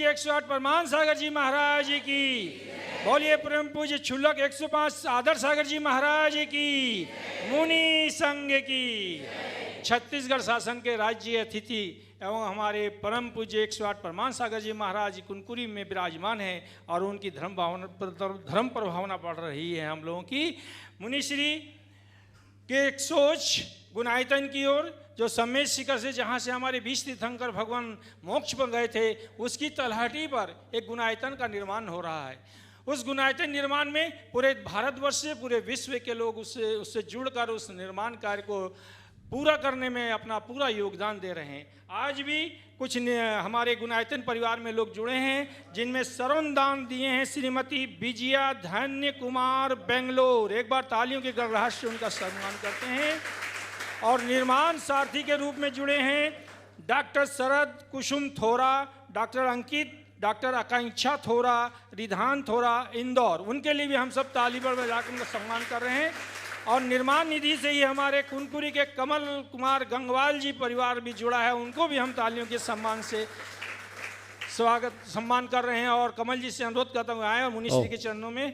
पूज्य 108 परमान सागर जी महाराज की। बोलिए परम पूज्य क्षुल्लक 105 आदर सागर जी महाराज की। मुनि संघ की। छत्तीसगढ़ शासन के राज्य अतिथि एवं हमारे परम पूज्य 108 परमान सागर जी महाराज कुनकुरी में विराजमान हैं और उनकी धर्म प्रभावना बढ़ रही है हम लोगों की। मुनिश्री के एक सोच गुणायतन की ओर, जो सम्मेद शिखर से जहाँ से हमारे 20 तीर्थंकर भगवान मोक्ष पर गए थे, उसकी तलहटी पर एक गुणायतन का निर्माण हो रहा है। उस गुणायतन निर्माण में पूरे भारतवर्ष से पूरे विश्व के लोग उससे जुड़कर उस निर्माण कार्य को पूरा करने में अपना पूरा योगदान दे रहे हैं। आज भी कुछ हमारे गुणायतन परिवार में लोग जुड़े हैं, जिनमें सरवन दान दिए हैं श्रीमती विजया धन्य कुमार बेंगलोर। एक बार तालियों के गड़गड़ाहट से उनका सम्मान करते हैं। और निर्माण सारथी के रूप में जुड़े हैं डॉक्टर शरद कुसुम थोरा, डॉक्टर अंकित, डॉक्टर आकांक्षा थोरा, रिधान थोरा, इंदौर। उनके लिए भी हम सब ताली पर बजाकर उनका सम्मान कर रहे हैं। और निर्माण निधि से ही हमारे कुनकुरी के कमल कुमार गंगवाल जी परिवार भी जुड़ा है, उनको भी हम तालियों के सम्मान से सम्मान कर रहे हैं। और कमल जी से अनुरोध करता हूँ आए और मुनिश्री के चरणों में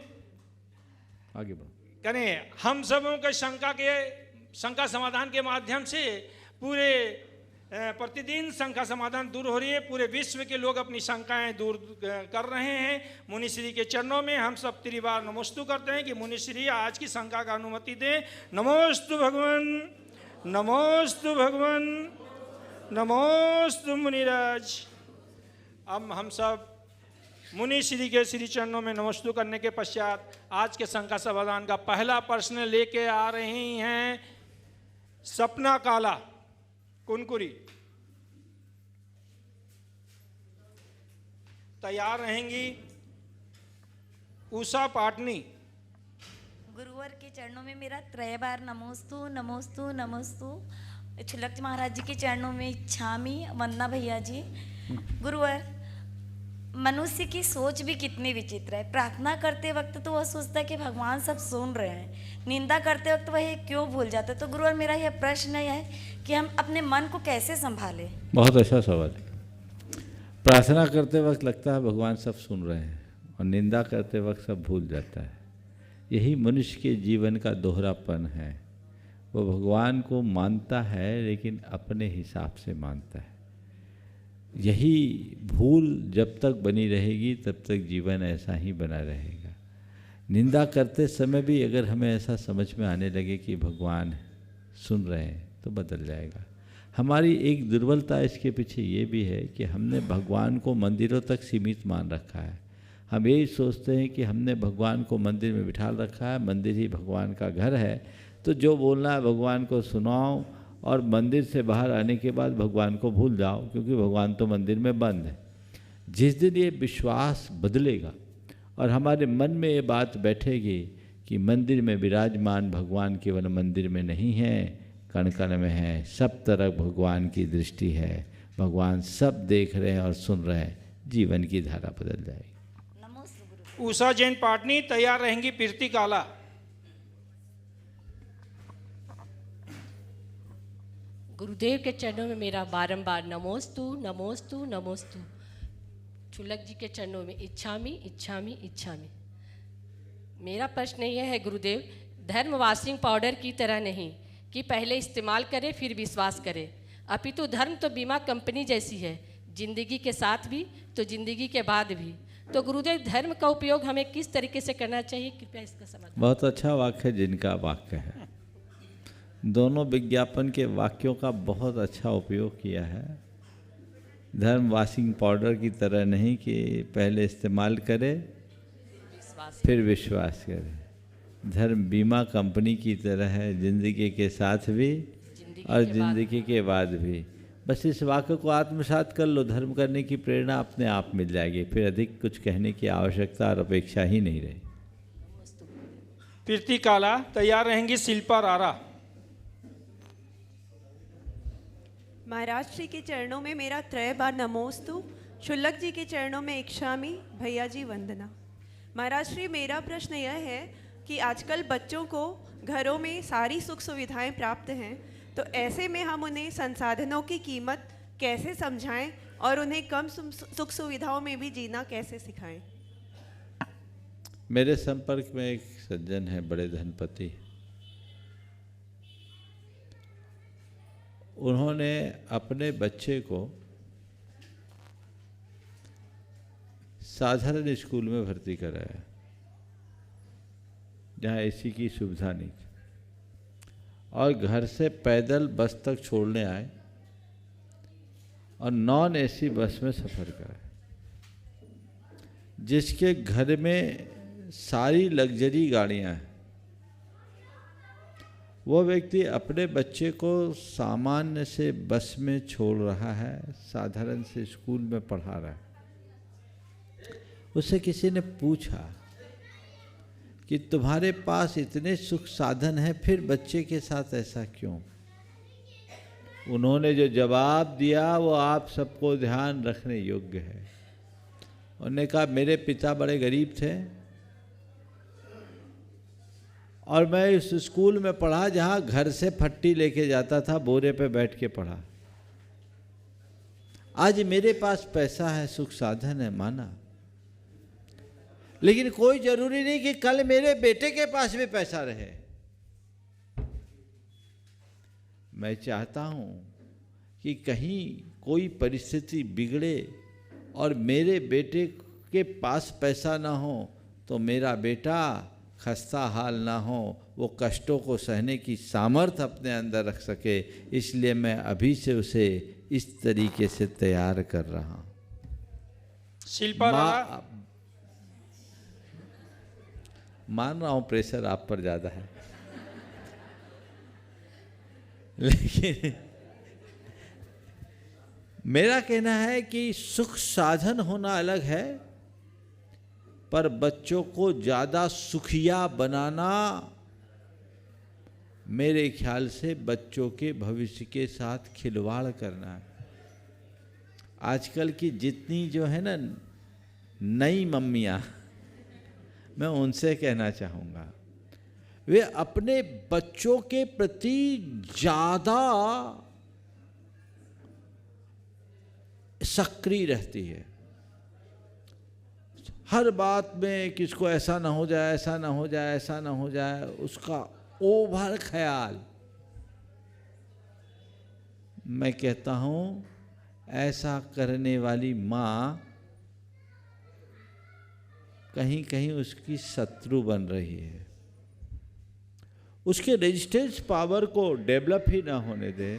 आगे बढ़ो करें। हम सबों के शंका समाधान के माध्यम से पूरे प्रतिदिन शंका समाधान दूर हो रही है। पूरे विश्व के लोग अपनी शंकाएं दूर कर रहे हैं। मुनिश्री के चरणों में हम सब त्रिवार नमोस्तु करते हैं कि मुनिश्री आज की शंका का अनुमति दें। नमोस्तु भगवान, नमोस्तु भगवान, नमोस्तु मुनिराज। अब हम सब मुनिश्री के श्री चरणों में नमोस्तु करने के पश्चात आज के शंका समाधान का पहला प्रश्न लेके आ रही हैं सपना काला कुनकुरी। तैयार रहेंगी उषा पाटनी। गुरुवर के चरणों में मेरा त्रय बार नमोस्तु नमोस्तु नमोस्तु। क्षुल्लक महाराज जी के चरणों में इच्छामी वंदना भैया जी। गुरुवर, मनुष्य की सोच भी कितनी विचित्र है। प्रार्थना करते वक्त तो वह सोचता है कि भगवान सब सुन रहे हैं, निंदा करते वक्त वह क्यों भूल जाता है। तो गुरुवर, मेरा यह प्रश्न है कि हम अपने मन को कैसे संभालें। बहुत अच्छा सवाल है। प्रार्थना करते वक्त लगता है भगवान सब सुन रहे हैं और निंदा करते वक्त सब भूल जाता है। यही मनुष्य के जीवन का दोहरापन है। वो भगवान को मानता है लेकिन अपने हिसाब से मानता है। यही भूल जब तक बनी रहेगी तब तक जीवन ऐसा ही बना रहेगा। निंदा करते समय भी अगर हमें ऐसा समझ में आने लगे कि भगवान सुन रहे हैं तो बदल जाएगा। हमारी एक दुर्बलता इसके पीछे ये भी है कि हमने भगवान को मंदिरों तक सीमित मान रखा है। हम यही सोचते हैं कि हमने भगवान को मंदिर में बिठा रखा है, मंदिर ही भगवान का घर है, तो जो बोलना है भगवान को सुनाओ और मंदिर से बाहर आने के बाद भगवान को भूल जाओ, क्योंकि भगवान तो मंदिर में बंद है। जिस दिन ये विश्वास बदलेगा और हमारे मन में ये बात बैठेगी कि मंदिर में विराजमान भगवान केवल मंदिर में नहीं है, कण कण में है, सब तरफ भगवान की दृष्टि है, भगवान सब देख रहे हैं और सुन रहे हैं, जीवन की धारा बदल जाएगी। उषा जैन पाटनी। तैयार रहेंगी कीर्ति काला। गुरुदेव के चरणों में मेरा बारंबार नमोस्तु नमोस्तु नमोस्तु। क्षुल्लक जी के चरणों में इच्छामी इच्छामी इच्छामी। मेरा प्रश्न यह है गुरुदेव, धर्म वॉशिंग पाउडर की तरह नहीं कि पहले इस्तेमाल करें फिर विश्वास करें, अपितु धर्म तो बीमा कंपनी जैसी है, जिंदगी के साथ भी तो जिंदगी के बाद भी। तो गुरुदेव, धर्म का उपयोग हमें किस तरीके से करना चाहिए, कृपया इसका समाधान। बहुत अच्छा वाक्य जिनका वाक्य है, दोनों विज्ञापन के वाक्यों का बहुत अच्छा उपयोग किया है। धर्म वॉशिंग पाउडर की तरह नहीं कि पहले इस्तेमाल करे फिर विश्वास करे। धर्म बीमा कंपनी की तरह है, जिंदगी के साथ भी और जिंदगी के बाद भी। बस इस वाक्य को आत्मसात कर लो, धर्म करने की प्रेरणा अपने आप मिल जाएगी, फिर अधिक कुछ कहने की आवश्यकता और अपेक्षा ही नहीं रही। कीर्ति काला। तैयार रहेंगी शिल्पा रारा। महाराज श्री के चरणों में मेरा त्रय बार नमोस्तु। क्षुल्लक जी के चरणों में इच्छामी, भैया जी वंदना। महाराज श्री, मेरा प्रश्न यह है कि आजकल बच्चों को घरों में सारी सुख सुविधाएं प्राप्त हैं, तो ऐसे में हम उन्हें संसाधनों की कीमत कैसे समझाएं और उन्हें कम सुख सुविधाओं में भी जीना कैसे सिखाएं? मेरे संपर्क में एक सज्जन है, बड़े धनपति। उन्होंने अपने बच्चे को साधारण स्कूल में भर्ती कराया, जहाँ एसी की सुविधा नहीं थी, और घर से पैदल बस तक छोड़ने आए और नॉन एसी बस में सफ़र कराया। जिसके घर में सारी लग्जरी गाड़ियाँ हैं, वो व्यक्ति अपने बच्चे को सामान्य से बस में छोड़ रहा है, साधारण से स्कूल में पढ़ा रहा है। उससे किसी ने पूछा कि तुम्हारे पास इतने सुख साधन हैं, फिर बच्चे के साथ ऐसा क्यों? उन्होंने जो जवाब दिया वो आप सबको ध्यान रखने योग्य है। उन्होंने कहा, मेरे पिता बड़े गरीब थे और मैं इस स्कूल में पढ़ा जहाँ घर से फट्टी लेके जाता था, बोरे पे बैठ के पढ़ा। आज मेरे पास पैसा है, सुख साधन है, माना, लेकिन कोई जरूरी नहीं कि कल मेरे बेटे के पास भी पैसा रहे। मैं चाहता हूं कि कहीं कोई परिस्थिति बिगड़े और मेरे बेटे के पास पैसा ना हो तो मेरा बेटा खस्ता हाल ना हो, वो कष्टों को सहने की सामर्थ्य अपने अंदर रख सके। इसलिए मैं अभी से उसे इस तरीके से तैयार कर रहा हूं। शिल्पा राणा, मान रहा हूं प्रेशर आप पर ज़्यादा है, लेकिन मेरा कहना है कि सुख साधन होना अलग है, पर बच्चों को ज़्यादा सुखिया बनाना मेरे ख्याल से बच्चों के भविष्य के साथ खिलवाड़ करना है। आजकल की जितनी जो है ना नई मम्मियाँ, मैं उनसे कहना चाहूँगा, वे अपने बच्चों के प्रति ज़्यादा सक्रिय रहती है। हर बात में किसको ऐसा ना हो जाए, ऐसा ना हो जाए, ऐसा ना हो जाए, उसका ओवर ख्याल। मैं कहता हूँ ऐसा करने वाली माँ कहीं कहीं उसकी शत्रु बन रही है। उसके रेजिस्टेंस पावर को डेवलप ही ना होने दे,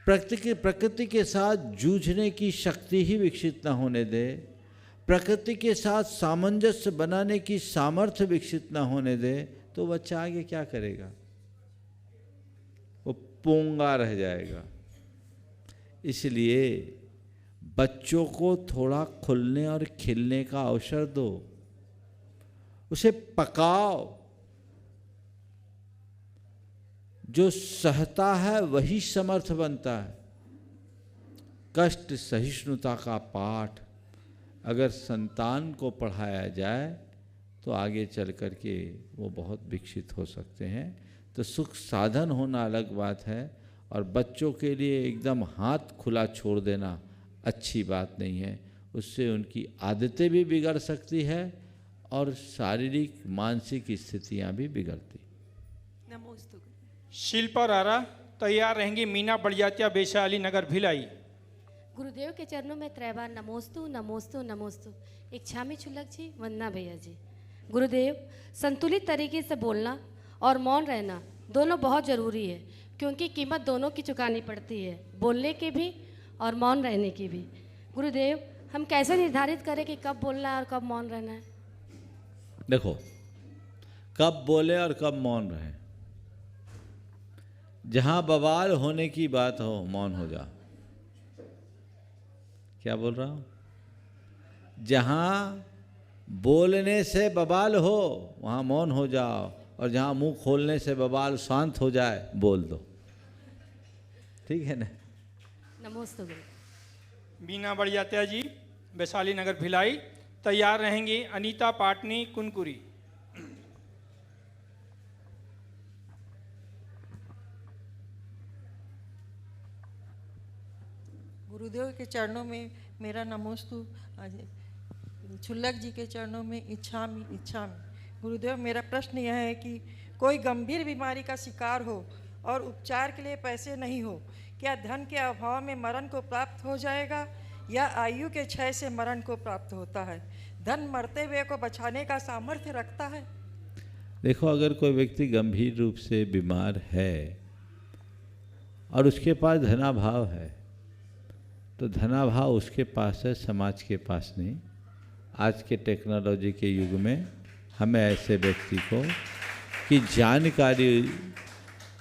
प्रकृति के साथ जूझने की शक्ति ही विकसित ना होने दे, प्रकृति के साथ सामंजस्य बनाने की सामर्थ्य विकसित ना होने दे, तो बच्चा आगे क्या करेगा? वो पोंगा रह जाएगा। इसलिए बच्चों को थोड़ा खुलने और खिलने का अवसर दो, उसे पकाओ। जो सहता है वही समर्थ बनता है। कष्ट सहिष्णुता का पाठ अगर संतान को पढ़ाया जाए तो आगे चल कर के वो बहुत विकसित हो सकते हैं। तो सुख साधन होना अलग बात है, और बच्चों के लिए एकदम हाथ खुला छोड़ देना अच्छी बात नहीं है। उससे उनकी आदतें भी बिगड़ सकती है और शारीरिक मानसिक स्थितियां भी बिगड़ती। नमोस्तु। शिल्पा राणा तैयार रहेंगी। मीना बड़जात्या, वैशाली नगर, भिलाई। गुरुदेव के चरणों में त्रैबार नमोस्तु नमोस्तु नमोस्तु। इच्छामी छुलक जी, वंदना भैया जी। गुरुदेव, संतुलित तरीके से बोलना और मौन रहना दोनों बहुत ज़रूरी है, क्योंकि कीमत दोनों की चुकानी पड़ती है, बोलने की भी और मौन रहने की भी। गुरुदेव, हम कैसे निर्धारित करें कि कब बोलना है और कब मौन रहना है? देखो, कब बोले और कब मौन रहे। जहां बवाल होने की बात हो, मौन हो जा। क्या बोल रहा हूं? जहां बोलने से बवाल हो वहां मौन हो जाओ, और जहां मुंह खोलने से बवाल शांत हो जाए, बोल दो। ठीक है ना? नमोस्तु गुरु। मीना बड़जात्या जी, वैशाली नगर, भिलाई। तैयार रहेंगी अनीता पाटनी, कुनकुरी। गुरुदेव के चरणों में मेरा नमोस्तु। छुल्लक जी के चरणों में इच्छामि इच्छामि। गुरुदेव, मेरा प्रश्न यह है कि कोई गंभीर बीमारी का शिकार हो और उपचार के लिए पैसे नहीं हो, क्या धन के अभाव में मरण को प्राप्त हो जाएगा या आयु के क्षय से मरण को प्राप्त होता है? धन मरते हुए को बचाने का सामर्थ्य रखता है? देखो, अगर कोई व्यक्ति गंभीर रूप से बीमार है और उसके पास धनाभाव है, तो धनाभाव उसके पास है, समाज के पास नहीं। आज के टेक्नोलॉजी के युग में हमें ऐसे व्यक्ति को की जानकारी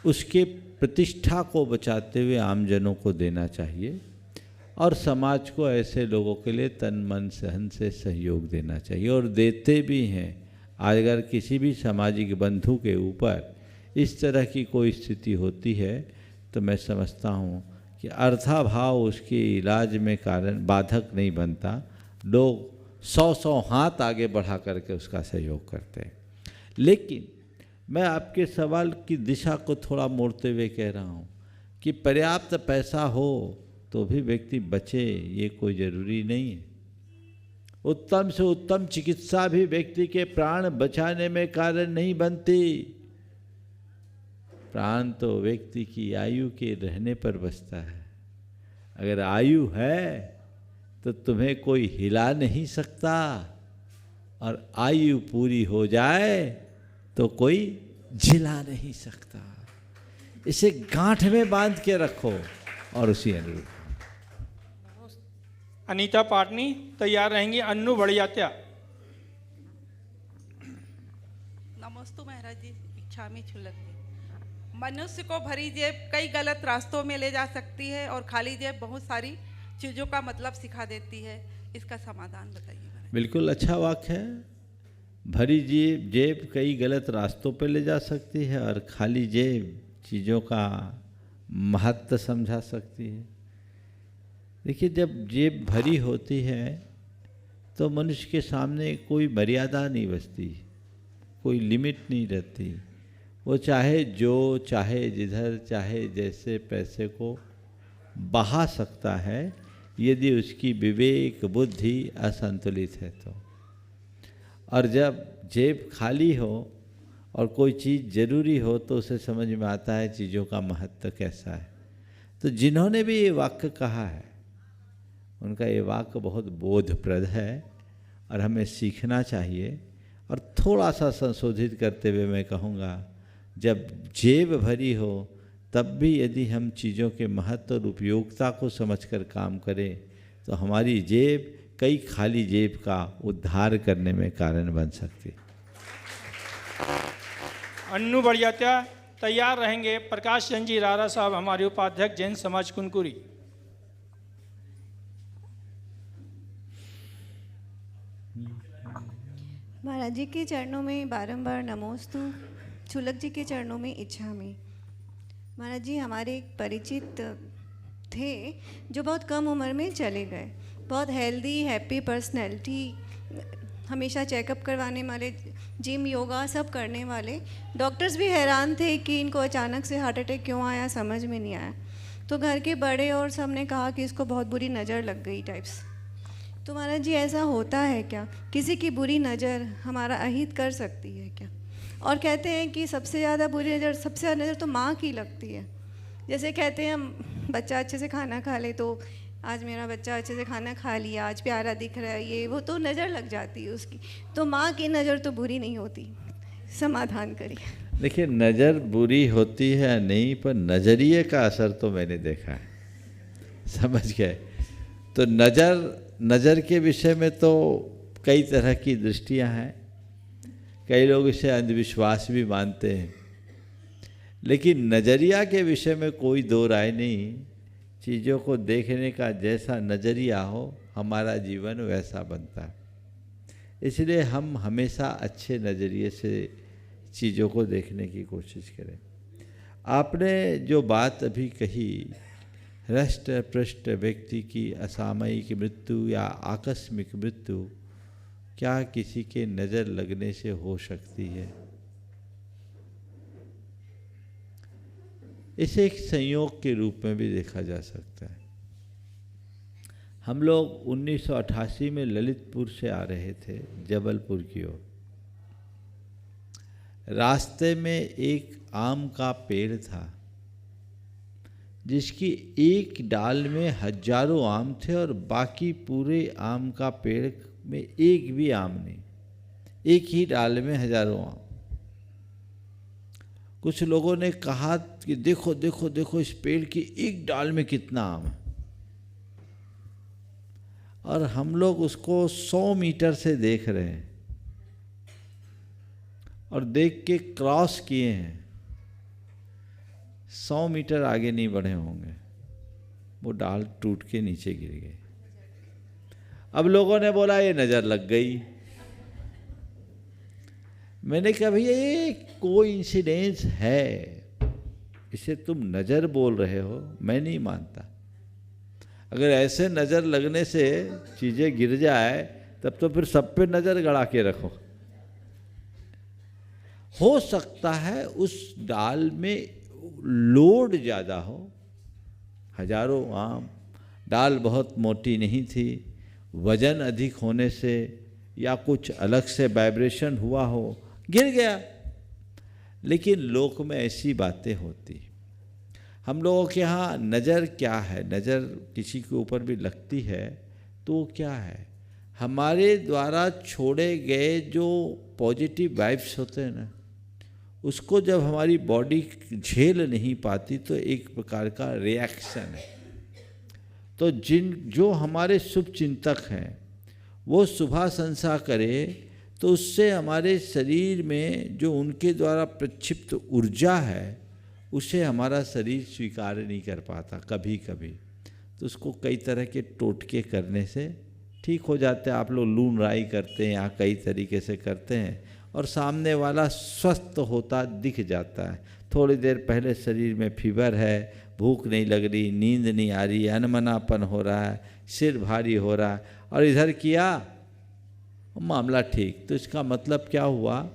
उसके प्रतिष्ठा को बचाते हुए आमजनों को देना चाहिए और समाज को ऐसे लोगों के लिए तन मन सहन से सहयोग देना चाहिए, और देते भी हैं। अगर किसी भी सामाजिक बंधु के ऊपर इस तरह की कोई स्थिति होती है तो मैं समझता हूँ कि अर्थाभाव उसके इलाज में कारण बाधक नहीं बनता। लोग 100 हाथ आगे बढ़ा करके उसका सहयोग करते हैं। लेकिन मैं आपके सवाल की दिशा को थोड़ा मोड़ते हुए कह रहा हूँ कि पर्याप्त पैसा हो तो भी व्यक्ति बचे, ये कोई ज़रूरी नहीं है। उत्तम से उत्तम चिकित्सा भी व्यक्ति के प्राण बचाने में कारण नहीं बनती। प्राण तो व्यक्ति की आयु के रहने पर बचता है। अगर आयु है तो तुम्हें कोई हिला नहीं सकता, और आयु पूरी हो जाए तो कोई झिला नहीं सकता। इसे गांठ में बांध के रखो और उसी अनुरूप। अनीता पाटनी तैयार रहेंगी। अन्नू बढ़ियात्या। नमस्तु महाराज जी, इच्छामि छुल्लक जी। मनुष्य को भरी जेब कई गलत रास्तों में ले जा सकती है और खाली जेब बहुत सारी चीज़ों का मतलब सिखा देती है। इसका समाधान बताइए। बिल्कुल अच्छा वाक्य है। भरी जेब कई गलत रास्तों पर ले जा सकती है और खाली जेब चीज़ों का महत्व समझा सकती है। देखिए, जब जेब भरी होती है तो मनुष्य के सामने कोई मर्यादा नहीं बचती, कोई लिमिट नहीं रहती। वो चाहे जो चाहे जिधर चाहे जैसे पैसे को बहा सकता है, यदि उसकी विवेक बुद्धि असंतुलित है तो। और जब जेब खाली हो और कोई चीज़ ज़रूरी हो तो उसे समझ में आता है चीज़ों का महत्व कैसा है। तो जिन्होंने भी ये वाक्य कहा है उनका ये वाक्य बहुत बोधप्रद है और हमें सीखना चाहिए। और थोड़ा सा संशोधित करते हुए मैं कहूँगा, जब जेब भरी हो तब भी यदि हम चीज़ों के महत्व और उपयोगिता को समझकर काम करें तो हमारी जेब कई खाली जेब का उद्धार करने में कारण बन सकती। अन्नू बढ़ियात्या तैयार रहेंगे। प्रकाश चंद जी रारा साहब, हमारे उपाध्यक्ष जैन समाज कुनकुरी। महाराज जी के चरणों में बारंबार नमोस्तु, छुल्लक जी के चरणों में इच्छामि। महाराज जी, हमारे एक परिचित थे जो बहुत कम उम्र में चले गए। बहुत हेल्दी हैप्पी पर्सनैलिटी, हमेशा चेकअप करवाने वाले, जिम योगा सब करने वाले। डॉक्टर्स भी हैरान थे कि इनको अचानक से हार्ट अटैक क्यों आया, समझ में नहीं आया। तो घर के बड़े और सब ने कहा कि इसको बहुत बुरी नज़र लग गई टाइप्स। तो महाराज जी, ऐसा होता है क्या? किसी की बुरी नज़र हमारा अहित कर सकती है क्या? और कहते हैं कि सबसे ज़्यादा बुरी नज़र, सबसे ज़्यादा नज़र तो माँ की लगती है। जैसे कहते हैं हम बच्चा अच्छे से खाना खा ले तो आज मेरा बच्चा अच्छे से खाना खा लिया, आज प्यारा दिख रहा है, ये वो तो नज़र लग जाती है उसकी। तो माँ की नज़र तो बुरी नहीं होती। समाधान करिए। देखिए, नज़र बुरी होती है नहीं, पर नज़रिए का असर तो मैंने देखा है। समझ गए? तो नज़र के विषय में तो कई तरह की दृष्टियां हैं। कई लोग इसे अंधविश्वास भी मानते हैं, लेकिन नज़रिया के विषय में कोई दो राय नहीं। चीज़ों को देखने का जैसा नज़रिया हो, हमारा जीवन वैसा बनता है। इसलिए हम हमेशा अच्छे नज़रिए से चीज़ों को देखने की कोशिश करें। आपने जो बात अभी कही, हृष्ट पृष्ठ व्यक्ति की असामयिक मृत्यु या आकस्मिक मृत्यु क्या किसी के नज़र लगने से हो सकती है? इसे एक संयोग के रूप में भी देखा जा सकता है। हम लोग 1988 में ललितपुर से आ रहे थे जबलपुर की ओर। रास्ते में एक आम का पेड़ था जिसकी एक डाल में हजारों आम थे और बाकी पूरे आम का पेड़ में एक भी आम नहीं, एक ही डाल में हजारों आम। कुछ लोगों ने कहा कि देखो देखो देखो इस पेड़ की एक डाल में कितना आम है, और हम लोग उसको 100 मीटर से देख रहे हैं और देख के क्रॉस किए हैं। 100 मीटर आगे नहीं बढ़े होंगे, वो डाल टूट के नीचे गिर गई। अब लोगों ने बोला ये नज़र लग गई। मैंने कहा भैया ये कोइंसिडेंस है, इसे तुम नज़र बोल रहे हो, मैं नहीं मानता। अगर ऐसे नज़र लगने से चीज़ें गिर जाए तब तो फिर सब पे नज़र गड़ा के रखो। हो सकता है उस डाल में लोड ज़्यादा हो, हजारों आम, डाल बहुत मोटी नहीं थी, वजन अधिक होने से या कुछ अलग से वाइब्रेशन हुआ हो, गिर गया। लेकिन लोक में ऐसी बातें होती। हम लोगों के यहाँ नज़र क्या है, नज़र किसी के ऊपर भी लगती है तो क्या है, हमारे द्वारा छोड़े गए जो पॉजिटिव वाइब्स होते हैं ना, उसको जब हमारी बॉडी झेल नहीं पाती तो एक प्रकार का रिएक्शन है। तो जो हमारे शुभ चिंतक हैं वो शुभाशंसा करे तो उससे हमारे शरीर में जो उनके द्वारा प्रक्षिप्त ऊर्जा है उसे हमारा शरीर स्वीकार नहीं कर पाता कभी कभी। तो उसको कई तरह के टोटके करने से ठीक हो जाते हैं। आप लोग लून राई करते हैं या कई तरीके से करते हैं और सामने वाला स्वस्थ होता दिख जाता है। थोड़ी देर पहले शरीर में फीवर है, भूख नहीं लग रही, नींद नहीं आ रही, अनमनापन हो रहा है, सिर भारी हो रहा है, और इधर किया मामला ठीक। तो इसका मतलब क्या हुआ,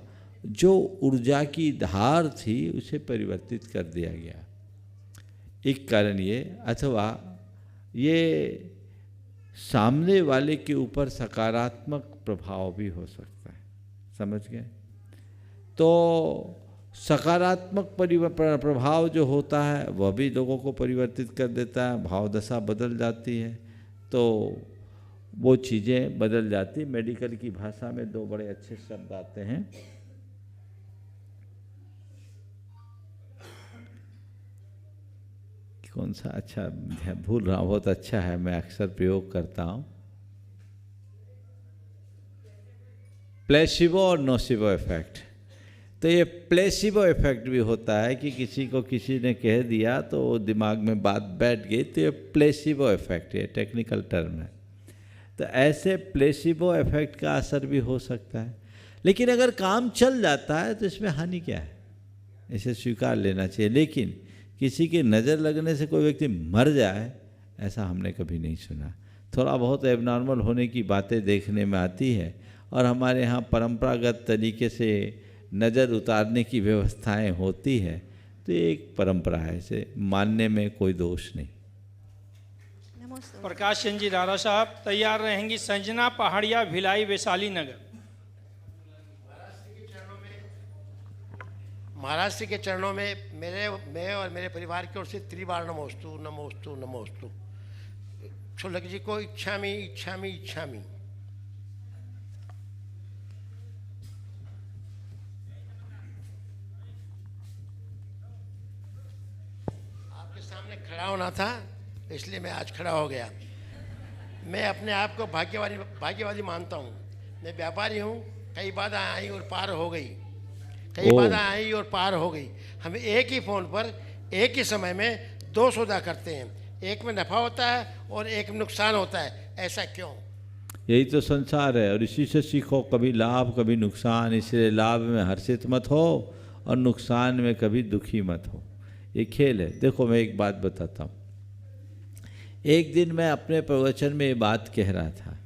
जो ऊर्जा की धार थी उसे परिवर्तित कर दिया गया। एक कारण ये, अथवा ये सामने वाले के ऊपर सकारात्मक प्रभाव भी हो सकता है, समझ गए। तो सकारात्मक प्रभाव जो होता है वह भी लोगों को परिवर्तित कर देता है, भाव दशा बदल जाती है, तो वो चीज़ें बदल जाती। मेडिकल की भाषा में दो बड़े अच्छे शब्द आते हैं, कौन सा, अच्छा भूल रहा हूँ, बहुत अच्छा है, मैं अक्सर प्रयोग करता हूँ, प्लेसिबो और नोसिबो इफेक्ट। तो ये प्लेसिबो इफेक्ट भी होता है कि किसी को किसी ने कह दिया तो दिमाग में बात बैठ गई, तो ये प्लेसिबो इफेक्ट, ये टेक्निकल टर्म है। तो ऐसे प्लेसिबो इफेक्ट का असर भी हो सकता है, लेकिन अगर काम चल जाता है तो इसमें हानि क्या है, इसे स्वीकार लेना चाहिए। लेकिन किसी के नज़र लगने से कोई व्यक्ति मर जाए ऐसा हमने कभी नहीं सुना। थोड़ा बहुत एबनॉर्मल होने की बातें देखने में आती है, और हमारे यहाँ परंपरागत तरीके से नज़र उतारने की व्यवस्थाएं होती है, तो ये एक परंपरा है, इसे मानने में कोई दोष नहीं। प्रकाश चंद जी राणा साहब तैयार रहेंगी। संजना पहाड़िया, भिलाई, वैशाली नगर। महाराष्ट्र के चरणों में मैं और मेरे परिवार की ओर से त्रिबार नमोस्तु नमोस्तु नमोस्तु। क्षुल्लक जी को इच्छामि इच्छामि इच्छामि। आपके सामने खड़ा होना था इसलिए मैं आज खड़ा हो गया। मैं अपने आप को भाग्यवादी मानता हूँ। मैं व्यापारी हूँ, कई बाधा आई और पार हो गई, कई बाधा आई और पार हो गई। हम एक ही फ़ोन पर एक ही समय में दो सौदा करते हैं, एक में नफ़ा होता है और एक में नुकसान होता है। ऐसा क्यों? यही तो संसार है, और इसी से सीखो, कभी लाभ कभी नुकसान। इसलिए लाभ में हर्षित मत हो और नुकसान में कभी दुखी मत हो, ये खेल है। देखो मैं एक बात बताता हूँ। एक दिन मैं अपने प्रवचन में ये बात कह रहा था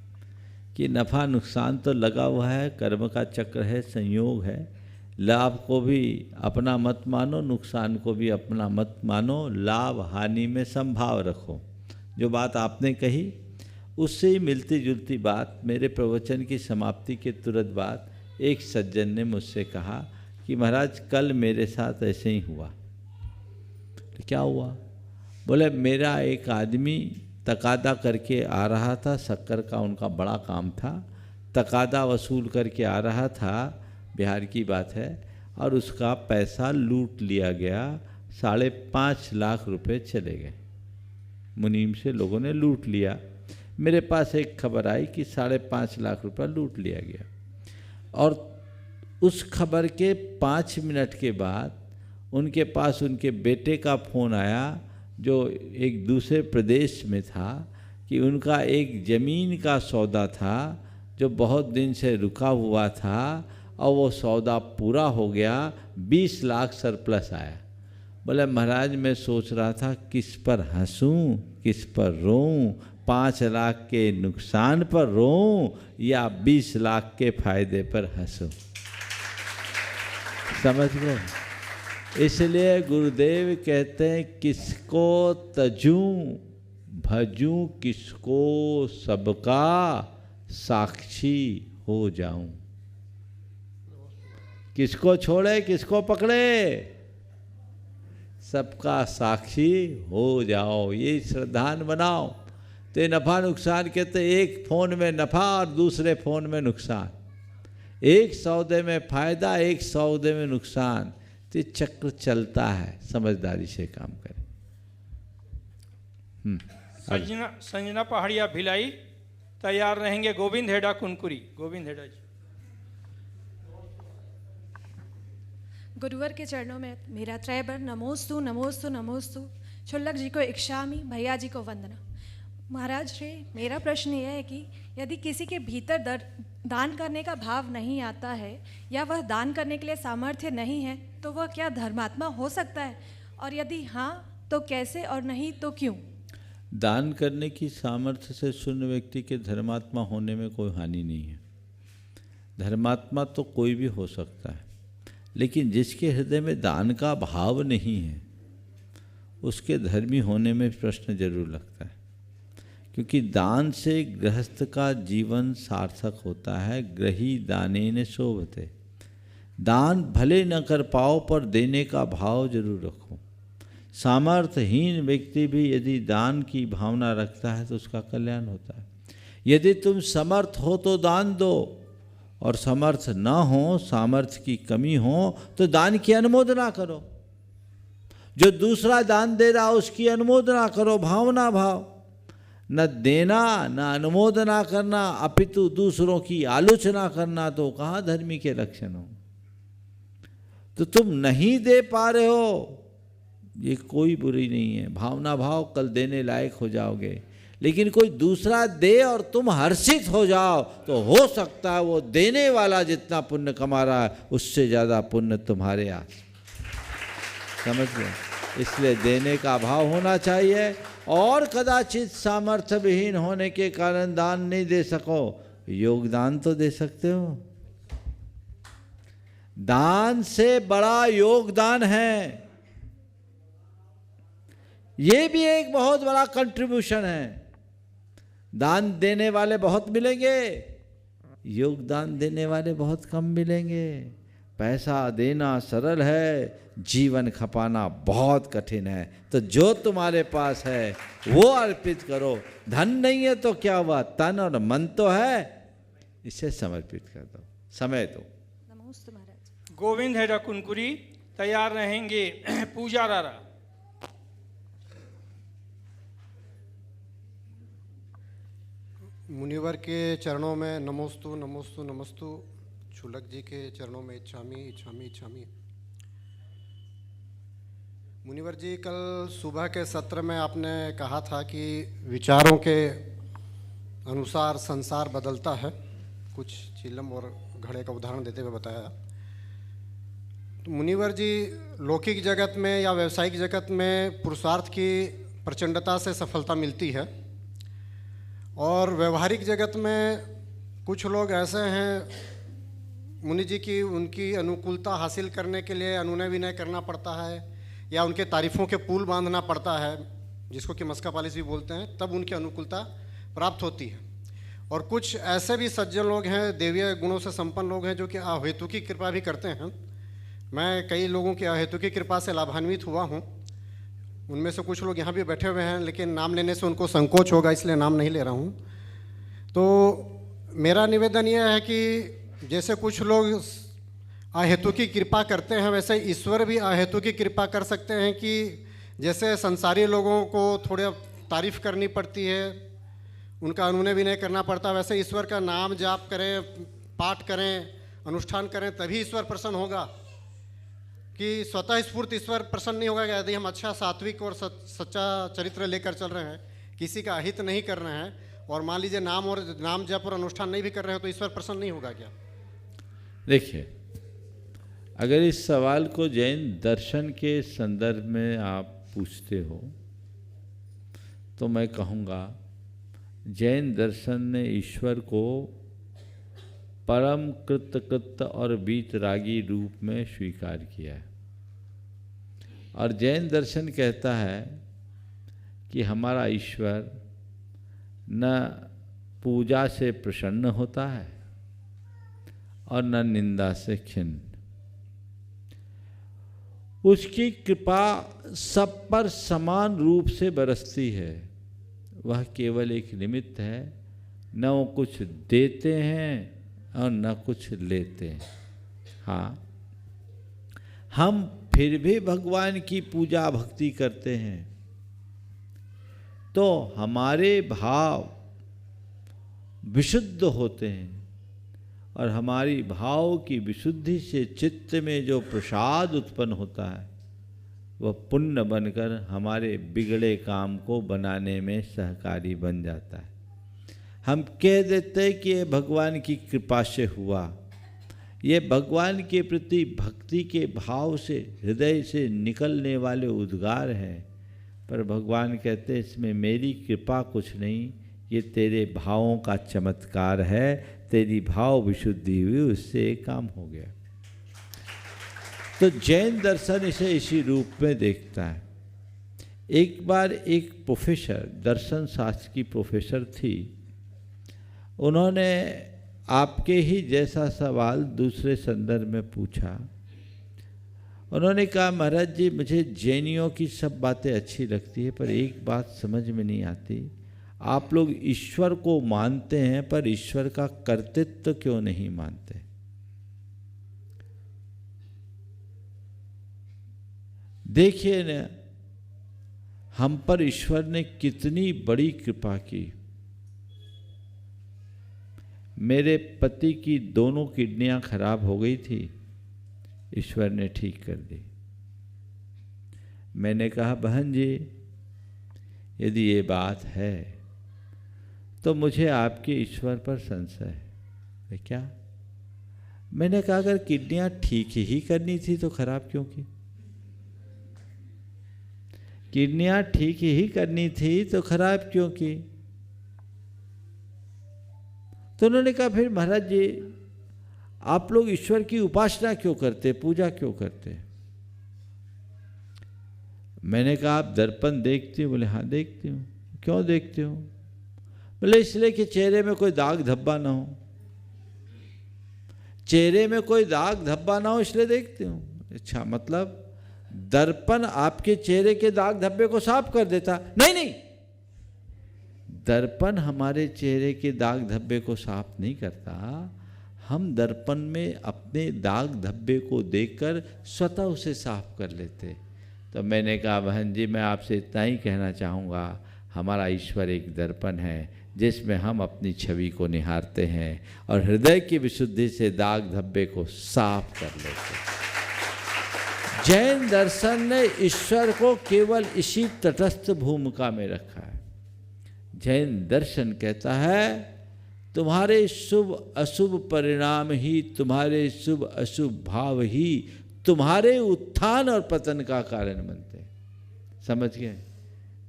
कि नफ़ा नुकसान तो लगा हुआ है, कर्म का चक्र है, संयोग है। लाभ को भी अपना मत मानो, नुकसान को भी अपना मत मानो, लाभ हानि में संभाव रखो। जो बात आपने कही उससे ही मिलती जुलती बात, मेरे प्रवचन की समाप्ति के तुरंत बाद एक सज्जन ने मुझसे कहा कि महाराज कल मेरे साथ ऐसे ही हुआ। तो क्या हुआ? बोले मेरा एक आदमी तकादा करके आ रहा था, शक्कर का उनका बड़ा काम था, तकादा वसूल करके आ रहा था, बिहार की बात है, और उसका पैसा लूट लिया गया। 5.5 लाख रुपए चले गए, मुनीम से लोगों ने लूट लिया। मेरे पास एक खबर आई कि 5.5 लाख रुपया लूट लिया गया, और उस खबर के 5 मिनट के बाद उनके पास उनके बेटे का फ़ोन आया जो एक दूसरे प्रदेश में था, कि उनका एक ज़मीन का सौदा था जो बहुत दिन से रुका हुआ था, और वो सौदा पूरा हो गया, 20 लाख सरप्लस आया। बोले महाराज मैं सोच रहा था किस पर हंसूं किस पर रोऊं, 5 लाख के नुकसान पर रोऊं या 20 लाख के फायदे पर हंसूं। समझ गए? इसलिए गुरुदेव कहते हैं किसको तजूं भजूं, किसको सबका साक्षी हो जाऊं। किसको छोड़े किसको पकड़े, सबका साक्षी हो जाओ, ये श्रद्धान बनाओ। तो नफ़ा नुकसान कहते एक फ़ोन में नफ़ा और दूसरे फ़ोन में नुकसान, एक सौदे में फ़ायदा एक सौदे में नुकसान, तो चक्र चलता है, समझदारी से काम करें। संजना पहाड़िया भिलाई तैयार रहेंगे। गोविंद हेडा कुनकुरी, गोविंद हेडा जी। गुरुवर के चरणों में मेरा त्रैबर नमोस्तु नमोस्तु नमोस्तु। क्षुल्लक जी को इक्षामि, भैया जी को वंदना। महाराज श्री, मेरा प्रश्न यह है कि यदि किसी के भीतर दान करने का भाव नहीं आता है या वह दान करने के लिए सामर्थ्य नहीं है, तो वह क्या धर्मात्मा हो सकता है, और यदि हाँ तो कैसे, और नहीं तो क्यों? दान करने की सामर्थ्य से शून्य व्यक्ति के धर्मात्मा होने में कोई हानि नहीं है। धर्मात्मा तो कोई भी हो सकता है, लेकिन जिसके हृदय में दान का भाव नहीं है उसके धर्मी होने में प्रश्न जरूर लगता है, क्योंकि दान से गृहस्थ का जीवन सार्थक होता है। ग्रही दानेन शोभते। दान भले न कर पाओ पर देने का भाव जरूर रखो। सामर्थ्यहीन व्यक्ति भी यदि दान की भावना रखता है तो उसका कल्याण होता है। यदि तुम समर्थ हो तो दान दो, और समर्थ न हो, सामर्थ्य की कमी हो, तो दान की अनुमोदना करो। जो दूसरा दान दे रहा उसकी अनुमोदना करो, भावना भाव। न देना न अनुमोदना करना, अपितु दूसरों की आलोचना करना तो कहाँ धर्मी के लक्षण हो। तो तुम नहीं दे पा रहे हो, ये कोई बुरी नहीं है, भावना भाव, कल देने लायक हो जाओगे। लेकिन कोई दूसरा दे और तुम हर्षित हो जाओ तो हो सकता है वो देने वाला जितना पुण्य कमा रहा है उससे ज़्यादा पुण्य तुम्हारे आस। समझ गए? इसलिए देने का भाव होना चाहिए। और कदाचित सामर्थ्य विहीन होने के कारण दान नहीं दे सको, योगदान तो दे सकते हो। दान से बड़ा योगदान है, ये भी एक बहुत बड़ा कंट्रीब्यूशन है। दान देने वाले बहुत मिलेंगे, योगदान देने वाले बहुत कम मिलेंगे। पैसा देना सरल है, जीवन खपाना बहुत कठिन है। तो जो तुम्हारे पास है वो अर्पित करो। धन नहीं है तो क्या हुआ, तन और मन तो है, इसे समर्पित कर दो, समय दो। नमोस्तु महाराज। गोविंद हेडा कुनकुरी तैयार रहेंगे। पूजा रारा। मुनिवर के चरणों में नमोस्तु नमोस्तु नमोस्तु। क्षुल्लक जी के चरणों में इच्छामि इच्छामि इच्छामि। मुनिवर जी, कल सुबह के सत्र में आपने कहा था कि विचारों के अनुसार संसार बदलता है। कुछ चिलम और घड़े का उदाहरण देते हुए बताया। तो मुनिवर जी, लौकिक जगत में या व्यावसायिक जगत में पुरुषार्थ की प्रचंडता से सफलता मिलती है, और व्यवहारिक जगत में कुछ लोग ऐसे हैं मुनि जी की उनकी अनुकूलता हासिल करने के लिए अनुनय विनय करना पड़ता है या उनके तारीफ़ों के पुल बांधना पड़ता है, जिसको कि मस्का पालिश भी बोलते हैं, तब उनकी अनुकूलता प्राप्त होती है। और कुछ ऐसे भी सज्जन लोग हैं, देवीय गुणों से संपन्न लोग हैं, जो कि अहेतुकी कृपा भी करते हैं। मैं कई लोगों की अहेतुकी कृपा से लाभान्वित हुआ हूँ। उनमें से कुछ लोग यहाँ भी बैठे हुए हैं, लेकिन नाम लेने से उनको संकोच होगा, इसलिए नाम नहीं ले रहा हूँ। तो मेरा निवेदन यह है कि जैसे कुछ लोग अहेतुकी कृपा करते हैं, वैसे ईश्वर भी अहेतुकी कृपा कर सकते हैं कि जैसे संसारी लोगों को थोड़ा तारीफ़ करनी पड़ती है, उनका अनुनय भी नहीं करना पड़ता, वैसे ईश्वर का नाम जाप करें, पाठ करें, अनुष्ठान करें, तभी ईश्वर प्रसन्न होगा। कि स्वतः स्फूर्त ईश्वर प्रसन्न नहीं होगा। यदि हम अच्छा सात्विक और सच्चा चरित्र लेकर चल रहे हैं, किसी का अहित नहीं कर रहे हैं, और मान लीजिए नाम जप और अनुष्ठान नहीं भी कर रहे हो, तो ईश्वर प्रसन्न नहीं होगा क्या? देखिए, अगर इस सवाल को जैन दर्शन के संदर्भ में आप पूछते हो तो मैं कहूँगा जैन दर्शन ने ईश्वर को परम कृत और वीतरागी रूप में स्वीकार किया है। और जैन दर्शन कहता है कि हमारा ईश्वर न पूजा से प्रसन्न होता है और न निंदा से खिन्न। उसकी कृपा सब पर समान रूप से बरसती है। वह केवल एक निमित्त है, न वो कुछ देते हैं और न कुछ लेते हैं। हाँ, हम फिर भी भगवान की पूजा भक्ति करते हैं तो हमारे भाव विशुद्ध होते हैं, और हमारी भाव की विशुद्धि से चित्त में जो प्रसाद उत्पन्न होता है वह पुण्य बनकर हमारे बिगड़े काम को बनाने में सहकारी बन जाता है। हम कह देते हैं कि ये भगवान की कृपा से हुआ, ये भगवान के प्रति भक्ति के भाव से हृदय से निकलने वाले उद्गार हैं, पर भगवान कहते हैं इसमें मेरी कृपा कुछ नहीं, ये तेरे भावों का चमत्कार है, तेरी भाव विशुद्धि हुई, उससे एक काम हो गया। तो जैन दर्शन इसे इसी रूप में देखता है। एक बार एक प्रोफेसर, दर्शन शास्त्र की प्रोफेसर थी, उन्होंने आपके ही जैसा सवाल दूसरे संदर्भ में पूछा। उन्होंने कहा, महाराज जी मुझे जैनियों की सब बातें अच्छी लगती है, पर एक बात समझ में नहीं आती, आप लोग ईश्वर को मानते हैं पर ईश्वर का कर्तृत्व क्यों नहीं मानते? देखिए न, हम पर ईश्वर ने कितनी बड़ी कृपा की। मेरे पति की दोनों किडनियां खराब हो गई थी, ईश्वर ने ठीक कर दी। मैंने कहा, बहन जी यदि ये बात है तो मुझे आपके ईश्वर पर संशय है। क्या? मैंने कहा, अगर किडनियां ठीक ही करनी थी तो खराब क्यों की? किडनियां ठीक ही करनी थी तो खराब क्यों की? तो उन्होंने कहा, फिर महाराज जी आप लोग ईश्वर की उपासना क्यों करते, पूजा क्यों करते? मैंने कहा, आप दर्पण देखते हो? बोले हाँ देखती हूँ। क्यों देखते हो? बोले इसलिए कि चेहरे में कोई दाग धब्बा ना हो। चेहरे में कोई दाग धब्बा ना हो इसलिए देखते हूँ। अच्छा, मतलब दर्पण आपके चेहरे के दाग धब्बे को साफ कर देता? नहीं नहीं, दर्पण हमारे चेहरे के दाग धब्बे को साफ नहीं करता। हम दर्पण में अपने दाग धब्बे को देखकर स्वतः उसे साफ कर लेते। तो मैंने कहा, बहन जी मैं आपसे इतना ही कहना चाहूँगा, हमारा ईश्वर एक दर्पण है जिसमें हम अपनी छवि को निहारते हैं और हृदय की विशुद्धि से दाग धब्बे को साफ कर लेते हैं। जैन दर्शन ने ईश्वर को केवल इसी तटस्थ भूमिका में रखा है। जैन दर्शन कहता है तुम्हारे शुभ अशुभ परिणाम ही, तुम्हारे शुभ अशुभ भाव ही तुम्हारे उत्थान और पतन का कारण बनते हैं। समझ गए?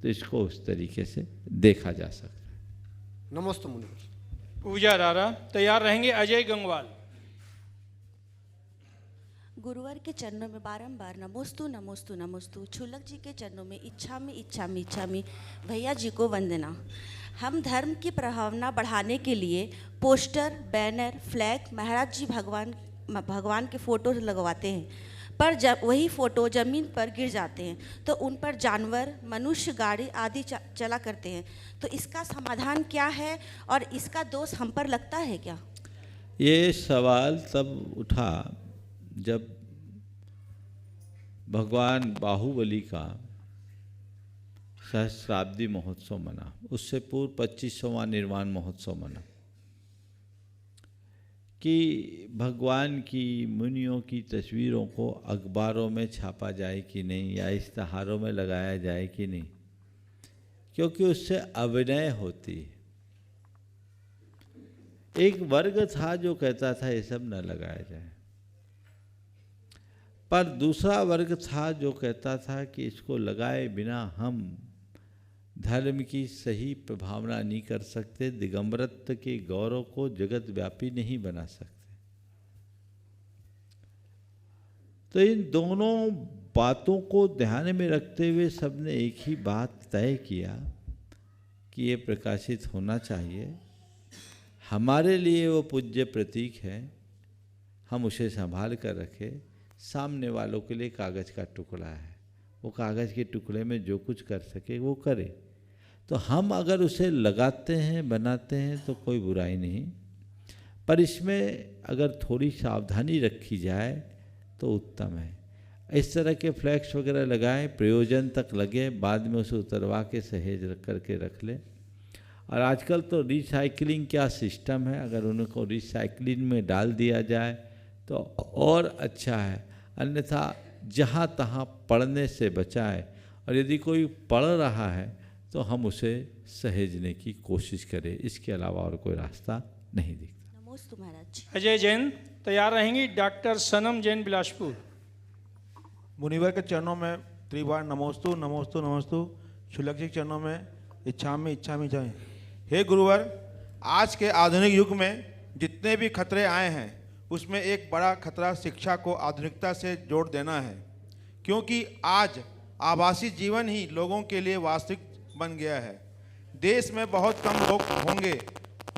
तो इसको उस तरीके से देखा जा सकता है। नमस्ते मुनि। पूजा रारा तैयार रहेंगे। अजय गंगवाल। गुरुवर के चरणों में बारंबार नमोस्तु नमोस्तु नमोस्तु। छुलक जी के चरणों में इच्छामि इच्छामि इच्छामि। भैया जी को वंदना। हम धर्म की प्रभावना बढ़ाने के लिए पोस्टर, बैनर, फ्लैग, महाराज जी भगवान के फ़ोटो लगवाते हैं, पर जब वही फ़ोटो ज़मीन पर गिर जाते हैं तो उन पर जानवर, मनुष्य, गाड़ी आदि चला करते हैं। तो इसका समाधान क्या है और इसका दोष हम पर लगता है क्या? ये सवाल तब उठा जब भगवान बाहुबली का सहस्राब्दी महोत्सव मना, उससे पूर्व 25वां निर्वाण महोत्सव मना, कि भगवान की मुनियों की तस्वीरों को अखबारों में छापा जाए कि नहीं, या इश्तहारों में लगाया जाए कि नहीं, क्योंकि उससे अभिनय होती है। एक वर्ग था जो कहता था ये सब न लगाया जाए, पर दूसरा वर्ग था जो कहता था कि इसको लगाए बिना हम धर्म की सही प्रभावना नहीं कर सकते, दिगंबरत्व के गौरव को जगत व्यापी नहीं बना सकते। तो इन दोनों बातों को ध्यान में रखते हुए सबने एक ही बात तय किया कि ये प्रकाशित होना चाहिए। हमारे लिए वो पूज्य प्रतीक है, हम उसे संभाल कर रखें। सामने वालों के लिए कागज़ का टुकड़ा है, वो कागज़ के टुकड़े में जो कुछ कर सके वो करे। तो हम अगर उसे लगाते हैं, बनाते हैं तो कोई बुराई नहीं, पर इसमें अगर थोड़ी सावधानी रखी जाए तो उत्तम है। इस तरह के फ्लैक्स वगैरह लगाएं, प्रयोजन तक लगे, बाद में उसे उतरवा के सहेज करके रख लें। और आजकल तो रिसाइकलिंग क्या सिस्टम है, अगर उनको रिसाइकलिंग में डाल दिया जाए तो और अच्छा है, अन्यथा जहाँ तहाँ पढ़ने से बचाए। और यदि कोई पढ़ रहा है तो हम उसे सहेजने की कोशिश करें, इसके अलावा और कोई रास्ता नहीं दिखता। नमोस्तु महाराज। अजय जैन तैयार रहेंगी। डॉक्टर सनम जैन बिलासपुर। मुनिवर के चरणों में त्रिबार नमोस्तु नमोस्तु नमोस्तु। शुल्क जी के चरणों में इच्छामि इच्छामि जाए। हे गुरुवर, आज के आधुनिक युग में जितने भी खतरे आए हैं उसमें एक बड़ा खतरा शिक्षा को आधुनिकता से जोड़ देना है, क्योंकि आज आभासी जीवन ही लोगों के लिए वास्तविक बन गया है। देश में बहुत कम लोग होंगे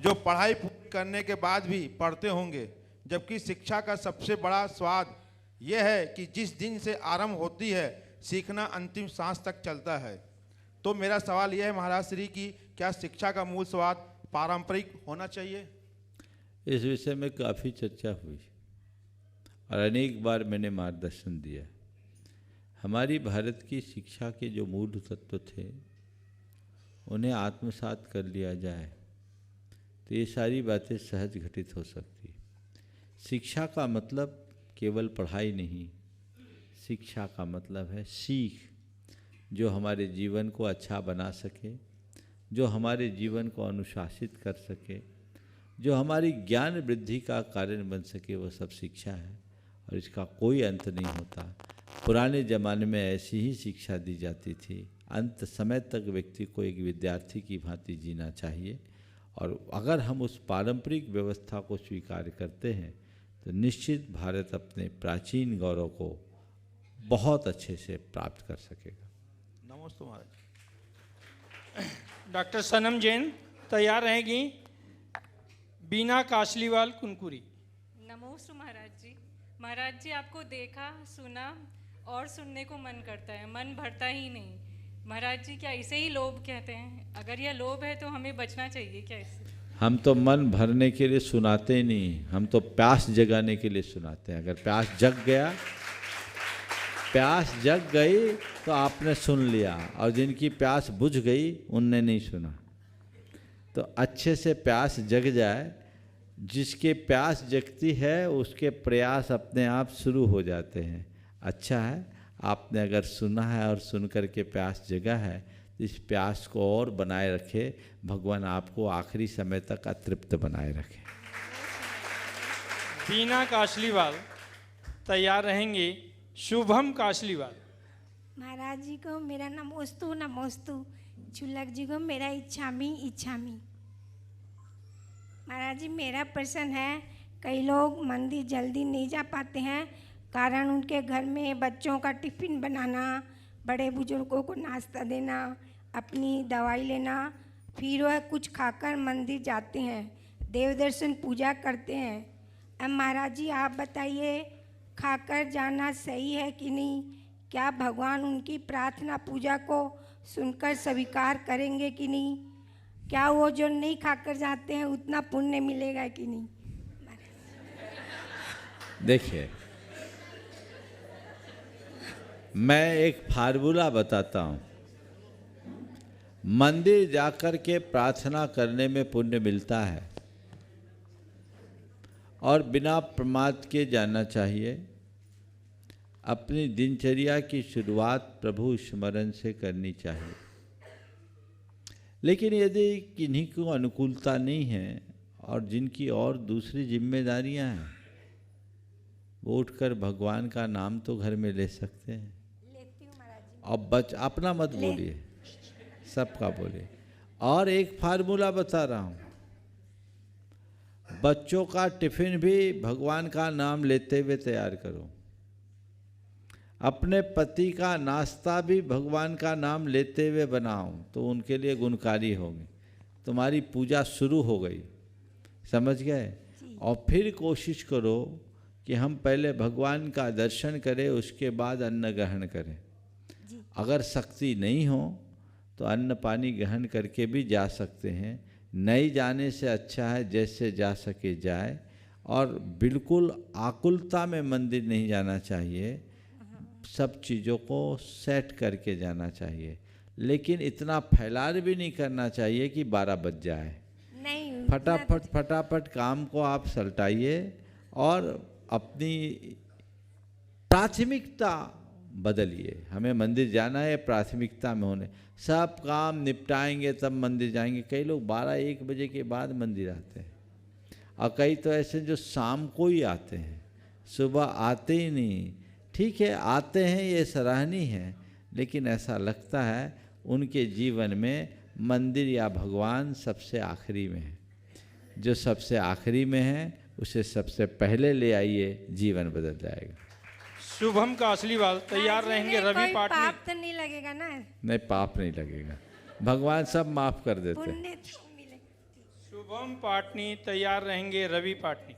जो पढ़ाई पूरी करने के बाद भी पढ़ते होंगे, जबकि शिक्षा का सबसे बड़ा स्वाद यह है कि जिस दिन से आरंभ होती है सीखना अंतिम सांस तक चलता है। तो मेरा सवाल यह है महाराज श्री की, क्या शिक्षा का मूल स्वाद पारंपरिक होना चाहिए? इस विषय में काफ़ी चर्चा हुई और अनेक बार मैंने मार्गदर्शन दिया। हमारी भारत की शिक्षा के जो मूल तत्व थे उन्हें आत्मसात कर लिया जाए तो ये सारी बातें सहज घटित हो सकती। शिक्षा का मतलब केवल पढ़ाई नहीं, शिक्षा का मतलब है सीख, जो हमारे जीवन को अच्छा बना सके, जो हमारे जीवन को अनुशासित कर सके, जो हमारी ज्ञान वृद्धि का कारण बन सके, वो सब शिक्षा है और इसका कोई अंत नहीं होता। पुराने ज़माने में ऐसी ही शिक्षा दी जाती थी। अंत समय तक व्यक्ति को एक विद्यार्थी की भांति जीना चाहिए और अगर हम उस पारंपरिक व्यवस्था को स्वीकार करते हैं तो निश्चित भारत अपने प्राचीन गौरव को बहुत अच्छे से प्राप्त कर सकेगा। नमस्ते महाराज। डॉक्टर सनम जैन तैयार रहेगी। बीना काशलीवाल कुनकुरी। नमोस्तु महाराज जी। महाराज जी, आपको देखा सुना और सुनने को मन करता है, मन भरता ही नहीं। महाराज जी, क्या इसे ही लोभ कहते हैं? अगर यह लोभ है तो हमें बचना चाहिए क्या इससे? हम तो मन भरने के लिए सुनाते ही नहीं, हम तो प्यास जगाने के लिए सुनाते हैं। अगर प्यास जग गया, प्यास जग गई तो आपने सुन लिया, और जिनकी प्यास बुझ गई उनने नहीं सुना। तो अच्छे से प्यास जग जाए, जिसके प्यास जगती है उसके प्रयास अपने आप शुरू हो जाते हैं। अच्छा है, आपने अगर सुना है और सुन कर के प्यास जगा है तो इस प्यास को और बनाए रखे। भगवान आपको आखिरी समय तक अतृप्त बनाए रखे। बीना काशलीवाल तैयार रहेंगे। शुभम काशलीवाल। महाराज जी को मेरा नमोस्तु नमोस्तु। छुल्लक जी को मेरा इच्छामी इच्छामी। महाराज जी, मेरा प्रश्न है, कई लोग मंदिर जल्दी नहीं जा पाते हैं, कारण उनके घर में बच्चों का टिफ़िन बनाना, बड़े बुजुर्गों को नाश्ता देना, अपनी दवाई लेना, फिर वह कुछ खाकर मंदिर जाते हैं, देव दर्शन पूजा करते हैं। अब महाराज जी आप बताइए, खाकर जाना सही है कि नहीं? क्या भगवान उनकी प्रार्थना पूजा को सुनकर स्वीकार करेंगे कि नहीं? क्या वो जो नहीं खाकर जाते हैं उतना पुण्य मिलेगा कि नहीं? देखिए, मैं एक फार्मूला बताता हूँ। मंदिर जाकर के प्रार्थना करने में पुण्य मिलता है और बिना प्रमाद के जाना चाहिए। अपनी दिनचर्या की शुरुआत प्रभु स्मरण से करनी चाहिए। लेकिन यदि किन्हीं को अनुकूलता नहीं है और जिनकी और दूसरी जिम्मेदारियां हैं, वो उठकर भगवान का नाम तो घर में ले सकते हैं। और अपना मत बोलिए, सबका बोलिए। और एक फार्मूला बता रहा हूँ, बच्चों का टिफिन भी भगवान का नाम लेते हुए तैयार करो। अपने पति का नाश्ता भी भगवान का नाम लेते हुए बनाओ, तो उनके लिए गुणकारी होगी। तुम्हारी पूजा शुरू हो गई, समझ गए? और फिर कोशिश करो कि हम पहले भगवान का दर्शन करें, उसके बाद अन्न ग्रहण करें। अगर शक्ति नहीं हो तो अन्न पानी ग्रहण करके भी जा सकते हैं। नहीं जाने से अच्छा है जैसे जा सके जाए। और बिल्कुल आकुलता में मंदिर नहीं जाना चाहिए, सब चीज़ों को सेट करके जाना चाहिए। लेकिन इतना फैलार भी नहीं करना चाहिए कि 12 बज जाए। नहीं, फटाफट काम को आप सलटाइए और अपनी प्राथमिकता बदलिए। हमें मंदिर जाना है, प्राथमिकता में होने, सब काम निपटाएंगे तब मंदिर जाएंगे। कई लोग 12-1 बजे के बाद मंदिर आते हैं, और कई तो ऐसे जो शाम को ही आते हैं, सुबह आते ही नहीं। ठीक है, आते हैं, ये सराहनीय है, लेकिन ऐसा लगता है उनके जीवन में मंदिर या भगवान सबसे आखिरी में है। जो सबसे आखिरी में है उसे सबसे पहले ले आइए, जीवन बदल जाएगा। शुभम का असली बाल तैयार रहेंगे रवि कोई पाटनी। पाप तो नहीं लगेगा ना? नहीं, पाप नहीं लगेगा, भगवान सब माफ कर देते हैं। पुण्य तो मिलेगा। शुभम पाटनी तैयार रहेंगे रवि पाटनी।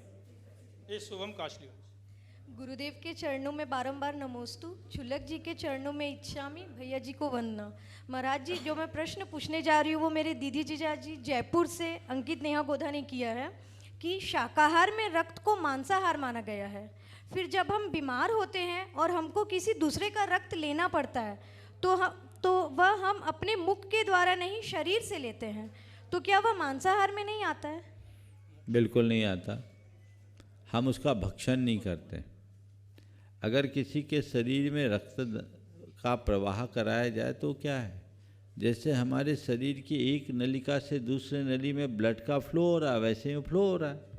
ये शुभम का असली बाल। गुरुदेव के चरणों में बारंबार नमोस्तु, क्षुल्लक जी के चरणों में इच्छामी, भैया जी को वंदना। महाराज जी, जो मैं प्रश्न पूछने जा रही हूँ वो मेरे दीदी जीजा जी जयपुर से अंकित नेहा गोधा ने किया है कि शाकाहार में रक्त को मांसाहार माना गया है। फिर जब हम बीमार होते हैं और हमको किसी दूसरे का रक्त लेना पड़ता है तो वह हम अपने मुख के द्वारा नहीं, शरीर से लेते हैं। तो क्या वह मांसाहार में नहीं आता है? बिल्कुल नहीं आता। हम उसका भक्षण नहीं करते। अगर किसी के शरीर में रक्त का प्रवाह कराया जाए तो क्या है, जैसे हमारे शरीर की एक नलिका से दूसरे नली में ब्लड का फ्लो हो रहा है, वैसे ही फ्लो हो रहा है।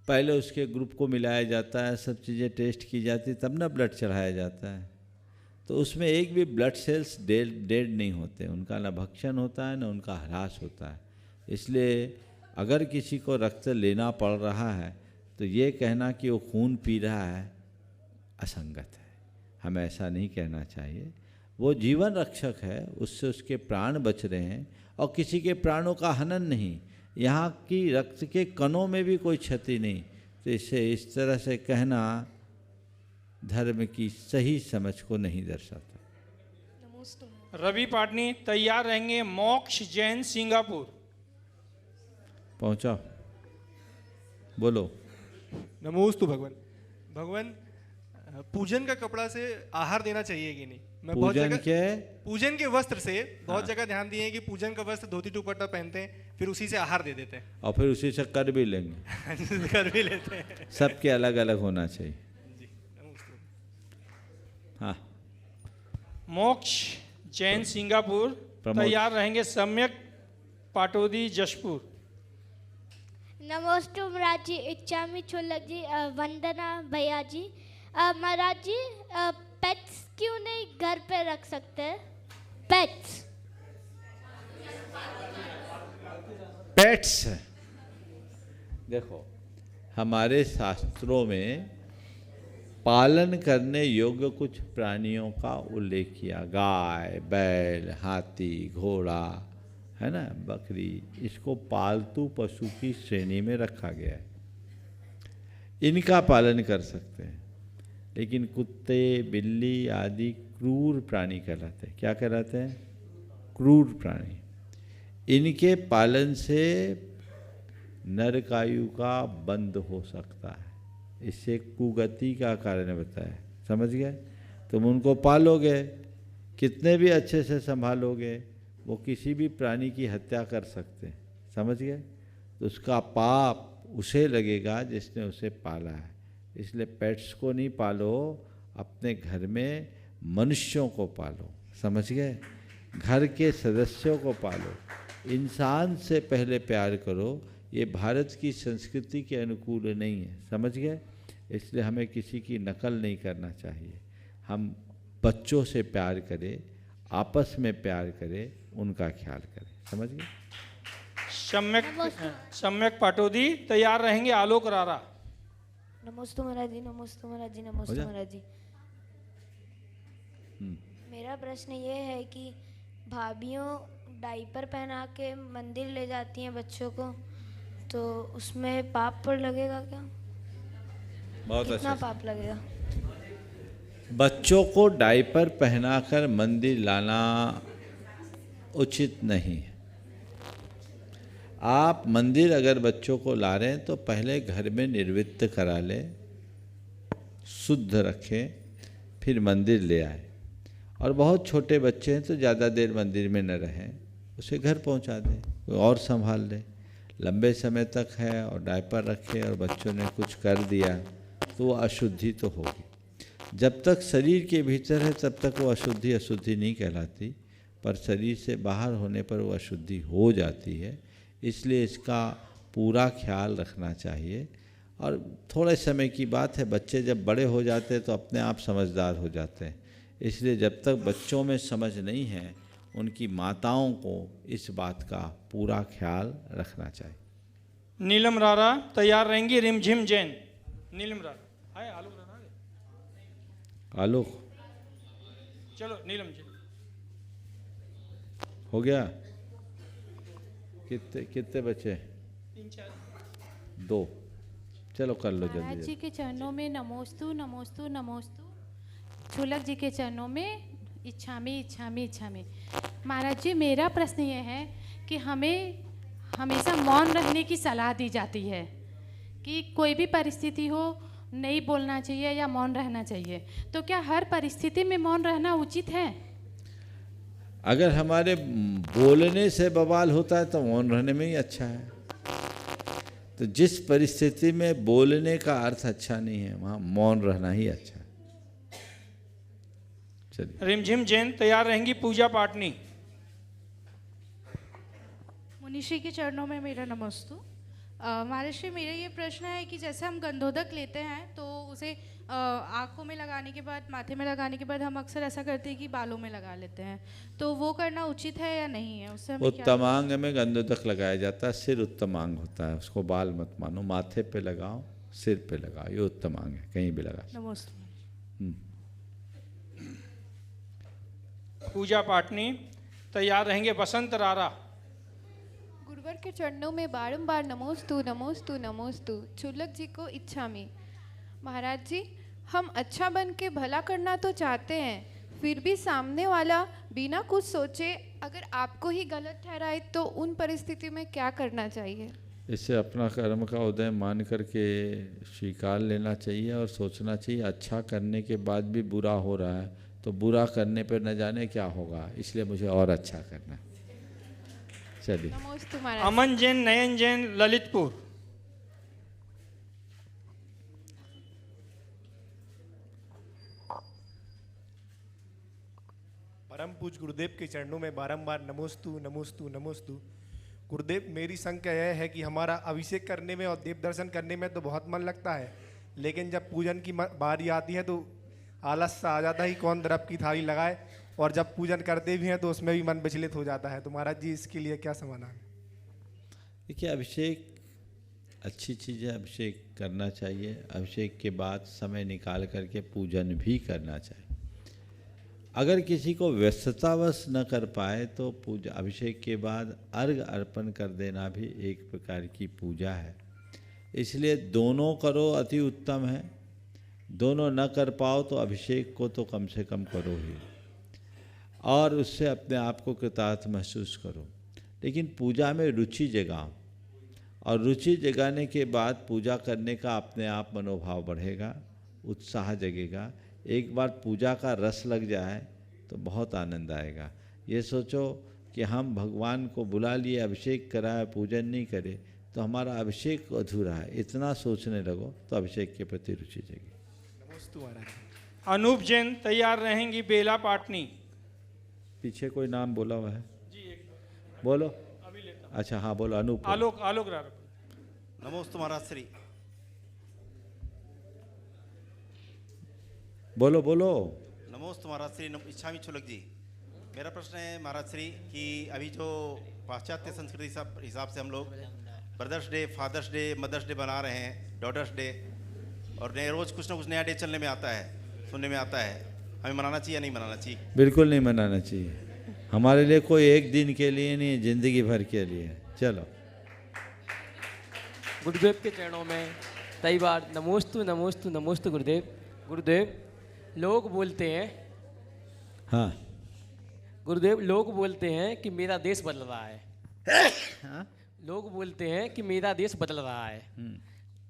पहले उसके ग्रुप को मिलाया जाता है, सब चीज़ें टेस्ट की जाती, तब ना ब्लड चढ़ाया जाता है। तो उसमें एक भी ब्लड सेल्स डेड नहीं होते, उनका ना भक्षण होता है ना उनका ह्रास होता है। इसलिए अगर किसी को रक्त लेना पड़ रहा है तो ये कहना कि वो खून पी रहा है असंगत है। हमें ऐसा नहीं कहना चाहिए। वो जीवन रक्षक है, उससे उसके प्राण बच रहे हैं और किसी के प्राणों का हनन नहीं। यहाँ की रक्त के कणों में भी कोई क्षति नहीं। तो इसे इस तरह से कहना धर्म की सही समझ को नहीं दर्शाता। रवि पाटनी तैयार रहेंगे मोक्ष जैन सिंगापुर। पहुँचाओ, बोलो। नमोस्तु भगवान। भगवान, पूजन का कपड़ा से आहार देना चाहिए कि नहीं? मैं बहुत पूजन जगह के पूजन के वस्त्र से बहुत जगह ध्यान दिए हैं कि पूजन का वस्त्र धोती दुपट्टा पहनते हैं, फिर उसी से आहार दे देते हैं और फिर उसी से कर भी लेंगे। कर भी लेते हैं। सबके अलग अलग होना चाहिए। हाँ, मोक्ष जैन सिंगापुर तैयार रहेंगे सम्यक पाटोदी जशपुर। नमोस्तु महाराज जी, इच्छामी क्षुल्लक जी, वंदना भैया जी। महाराज जी, पेट्स क्यों नहीं घर पे रख सकते? पेट्स देखो, हमारे शास्त्रों में पालन करने योग्य कुछ प्राणियों का उल्लेख किया। गाय, बैल, हाथी, घोड़ा, है ना, बकरी, इसको पालतू पशु की श्रेणी में रखा गया है। इनका पालन कर सकते हैं, लेकिन कुत्ते, बिल्ली आदि क्रूर प्राणी कहलाते हैं। क्या कहलाते हैं? क्रूर प्राणी। इनके पालन से नरकायु का बंद हो सकता है, इससे कुगति का कारण बताया। समझ गए? तुम उनको पालोगे, कितने भी अच्छे से संभालोगे, वो किसी भी प्राणी की हत्या कर सकते हैं। समझ गए? तो उसका पाप उसे लगेगा जिसने उसे पाला है। इसलिए पेट्स को नहीं पालो, अपने घर में मनुष्यों को पालो। समझ गए? घर के सदस्यों को पालो, इंसान से पहले प्यार करो। ये भारत की संस्कृति के अनुकूल नहीं है। समझ गए? इसलिए हमें किसी की नकल नहीं करना चाहिए। हम बच्चों से प्यार करें, आपस में प्यार करें, उनका ख्याल करें। समझ गए? सम्यक पाटोदी तैयार रहेंगे। आलोक रारा। नमोस्तु महाराज जी, नमोस्तु महाराज जी, नमोस्तु महाराज जी। मेरा प्रश्न ये है कि भाभियों डायपर पहना के मंदिर ले जाती हैं बच्चों को, तो उसमें पाप पर लगेगा क्या? बहुत कितना अच्छा। पाप लगेगा? बच्चों को डायपर पहनाकर मंदिर लाना उचित नहीं है। आप मंदिर अगर बच्चों को ला रहे हैं तो पहले घर में निर्वित्त करा लें, शुद्ध रखें, फिर मंदिर ले आए। और बहुत छोटे बच्चे हैं तो ज़्यादा देर मंदिर में न रहें, उसे घर पहुंचा दें, कोई और संभाल ले। लंबे समय तक है और डायपर रखे और बच्चों ने कुछ कर दिया तो वो अशुद्धि तो होगी। जब तक शरीर के भीतर है तब तक वो अशुद्धि अशुद्धि नहीं कहलाती, पर शरीर से बाहर होने पर वो अशुद्धि हो जाती है। इसलिए इसका पूरा ख्याल रखना चाहिए। और थोड़े समय की बात है, बच्चे जब बड़े हो जाते हैं तो अपने आप समझदार हो जाते हैं। इसलिए जब तक बच्चों में समझ नहीं है, उनकी माताओं को इस बात का पूरा ख्याल रखना चाहिए। नीलम रारा तैयार रहेंगी। रिमझिम जैन। नीलम रारा है। आलोक रारा है। आलोक चलो नीलम जैन हो गया। कितने बचे? 2। चलो कर लो महाराज जल्दी जी के चरणों में नमोस्तु नमोस्तु नमोस्तु। छुलक जी के चरणों में इच्छामी इच्छामी इच्छामी। महाराज जी, मेरा प्रश्न ये है कि हमें हमेशा मौन रहने की सलाह दी जाती है कि कोई भी परिस्थिति हो नहीं बोलना चाहिए या मौन रहना चाहिए, तो क्या हर परिस्थिति में मौन रहना उचित है? अगर हमारे बोलने से बवाल होता है तो मौन रहने में ही अच्छा है। तो जिस परिस्थिति में बोलने का अर्थ अच्छा नहीं है, वहाँ मौन रहना ही अच्छा है। चलिए। रिमझिम जैन तैयार रहेंगी। पूजा पाटनी। मुनिश्री के चरणों में मेरा नमस्तु। महाराज, मेरा ये प्रश्न है कि जैसे हम गंधोदक लेते हैं तो उसे आँखों में लगाने के बाद, माथे में लगाने के बाद हम अक्सर ऐसा करते हैं कि बालों में लगा लेते हैं, तो वो करना उचित है या नहीं है? उससे हमें क्या? उत्तमांग में गंधोदक लगाया जाता है। सिर उत्तमांग होता है, उसको बाल मत मानो। माथे पे लगाओ, सिर पे लगाओ, ये उत्तमांग है, कहीं भी लगा। नमस्ते। पूजा पाटनी तैयार रहेंगे। बसंत रारा। गुरुवर के चरणों में बारंबार नमोस्तु नमोस्तु नमोस्तु। छुलक जी को इच्छामी। महाराज जी, हम अच्छा बन के भला करना तो चाहते हैं, फिर भी सामने वाला बिना कुछ सोचे अगर आपको ही गलत ठहराए तो उन परिस्थिति में क्या करना चाहिए? इससे अपना कर्म का उदय मान करके स्वीकार लेना चाहिए और सोचना चाहिए अच्छा करने के बाद भी बुरा हो रहा है तो बुरा करने पर न जाने क्या होगा, इसलिए मुझे और अच्छा करना है। चलिए। अमन जैन, नयन जैन, ललितपुर। परम पूज गुरुदेव के चरणों में बारंबार नमोस्तु नमोस्तु नमोस्तु। गुरुदेव, मेरी शंका यह है कि हमारा अभिषेक करने में और देव दर्शन करने में तो बहुत मन लगता है, लेकिन जब पूजन की बारी आती है तो आलस सा आ जाता है कि कौन द्रव की थाली लगाए, और जब पूजन करते भी हैं तो उसमें भी मन विचलित हो जाता है। तो महाराज जी, इसके लिए क्या समाधान? देखिए, अभिषेक अच्छी चीज़ें अभिषेक करना चाहिए। अभिषेक के बाद समय निकाल करके पूजन भी करना चाहिए। अगर किसी को व्यस्ततावश न कर पाए तो पूजा अभिषेक के बाद अर्घ अर्पण कर देना भी एक प्रकार की पूजा है। इसलिए दोनों करो अति उत्तम है। दोनों न कर पाओ तो अभिषेक को तो कम से कम करो ही, और उससे अपने आप को कृतार्थ महसूस करो। लेकिन पूजा में रुचि जगाओ, और रुचि जगाने के बाद पूजा करने का अपने आप मनोभाव बढ़ेगा, उत्साह जगेगा। एक बार पूजा का रस लग जाए तो बहुत आनंद आएगा। ये सोचो कि हम भगवान को बुला लिए, अभिषेक कराए, पूजन नहीं करे तो हमारा अभिषेक अधूरा है। इतना सोचने लगो तो अभिषेक के प्रति रुचि जगे। अनूप जैन तैयार रहेंगी, बेला पाटनी। पीछे कोई नाम बोला हुआ है जी? बोलो। अभी लेता हूं। अच्छा हाँ बोलो। अनूप। आलोक आलोक रार। नमोस्तु महाराज श्री। बोलो बोलो। नमोस्तु महाराज श्री। इच्छामी छुलक जी, मेरा प्रश्न है महाराज श्री कि अभी जो पाश्चात्य संस्कृति हिसाब से हम लोग brothers day, fathers day, mothers day बना रहे हैं, डॉटर्स डे, और नए रोज़ कुछ ना कुछ नया डे चलने में आता है, सुनने में आता है। हमें मनाना चाहिए या नहीं मनाना चाहिए? बिल्कुल नहीं मनाना चाहिए। हमारे लिए कोई एक दिन के लिए नहीं, जिंदगी भर के लिए। चलो। गुरुदेव के चरणों में कई बार नमोस्तु नमोस्तु नमोस्तु गुरुदेव। गुरुदेव लोग बोलते हैं, हाँ गुरुदेव लोग बोलते हैं कि मेरा देश बदल रहा है। हाँ? लोग बोलते हैं कि मेरा देश बदल रहा है।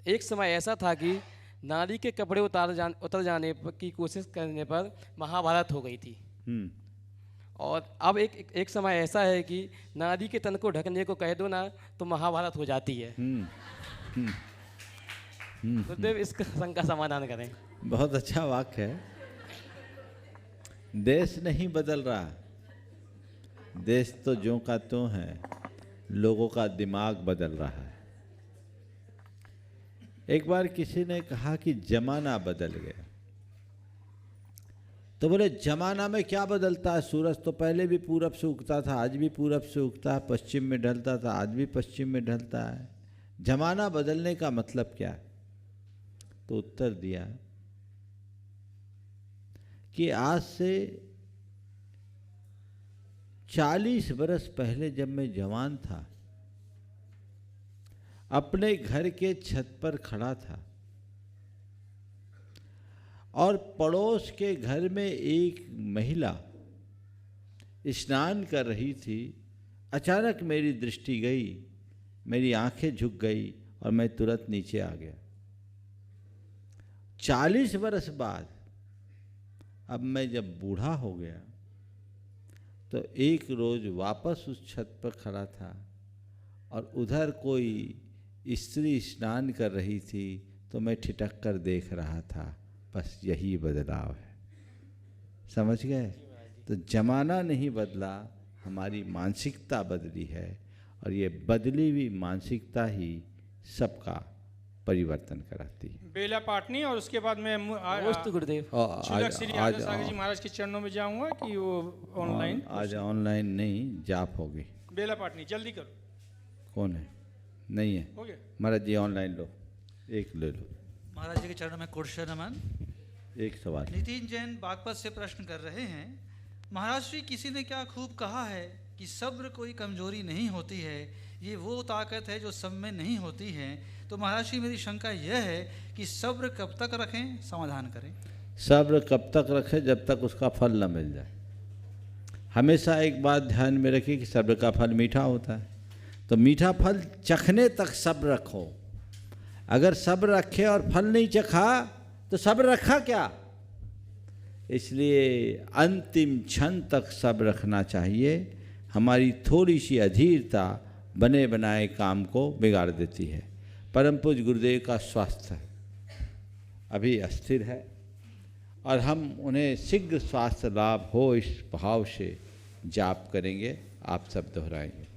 एक समय ऐसा था कि नारी के कपड़े उतर जाने की कोशिश करने पर महाभारत हो गई थी। और अब एक समय ऐसा है कि नारी के तन को ढकने को कह दो ना तो महाभारत हो जाती है। गुरुदेव इसका शंका समाधान करें। बहुत अच्छा वाक्य है। देश नहीं बदल रहा, देश तो ज्यों का त्यों है, लोगों का दिमाग बदल रहा है। एक बार किसी ने कहा कि जमाना बदल गया, तो बोले जमाना में क्या बदलता है? सूरज तो पहले भी पूरब से उगता था, आज भी पूरब से उगता है, पश्चिम में ढलता था, आज भी पश्चिम में ढलता है। जमाना बदलने का मतलब क्या? तो उत्तर दिया कि आज से 40 बरस पहले जब मैं जवान था, अपने घर के छत पर खड़ा था और पड़ोस के घर में एक महिला स्नान कर रही थी। अचानक मेरी दृष्टि गई, मेरी आंखें झुक गई और मैं तुरंत नीचे आ गया। 40 बरस बाद अब मैं जब बूढ़ा हो गया तो एक रोज वापस उस छत पर खड़ा था और उधर कोई स्त्री स्नान कर रही थी तो मैं ठिठक कर देख रहा था। बस यही बदलाव है। समझ गए? तो जमाना नहीं बदला, हमारी मानसिकता बदली है, और ये बदली हुई मानसिकता ही सबका परिवर्तन कराती है। बेला पाटनी, और उसके बाद मैं गुरुदेव छुलक श्री आदर्श सागर जी महाराज के चरणों में जाऊंगा कि वो ऑनलाइन? आज ऑनलाइन नहीं, जाप होगी। बेला पाटनी जल्दी करो। कौन है? नहीं है। हो गया महाराज जी ऑनलाइन लो, एक ले लो। महाराज जी के चरणों में कोटि नमन। एक सवाल। नितिन जैन बागपत से प्रश्न कर रहे हैं, महाराज श्री किसी ने क्या खूब कहा है कि सब्र कोई कमजोरी नहीं होती है, ये वो ताकत है जो सब में नहीं होती है। तो महाराज श्री मेरी शंका यह है कि सब्र कब तक रखें, समाधान करें। सब्र कब तक रखें? जब तक उसका फल न मिल जाए। हमेशा एक बात ध्यान में रखिए कि सब्र का फल मीठा होता है, तो मीठा फल चखने तक सब्र रखो। अगर सब्र रखे और फल नहीं चखा तो सब्र रखा क्या? इसलिए अंतिम क्षण तक सब्र रखना चाहिए। हमारी थोड़ी सी अधीरता बने बनाए काम को बिगाड़ देती है। परम पूज्य गुरुदेव का स्वास्थ्य अभी अस्थिर है और हम उन्हें शीघ्र स्वास्थ्य लाभ हो इस भाव से जाप करेंगे। आप सब दोहराएंगे।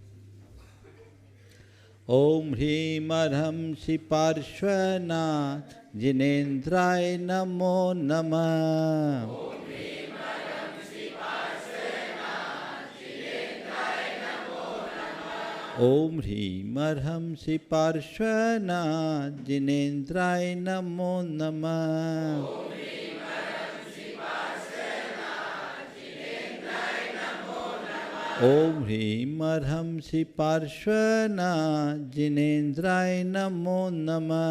ओम ह्रीं अर्हं श्री पार्श्वनाथ जिनेन्द्राय नमो नमः। ओम ह्रीं अर्हं श्री पार्श्वनाथ जिनेन्द्राय नमो नमः। ओम ह्रीं अर्हं श्री पार्श्वनाथ जिनेन्द्राय नमो नमः। ओम ह्रीं अर्हं श्री पार्श्वनाथ जिनेन्द्राय नमो नमः।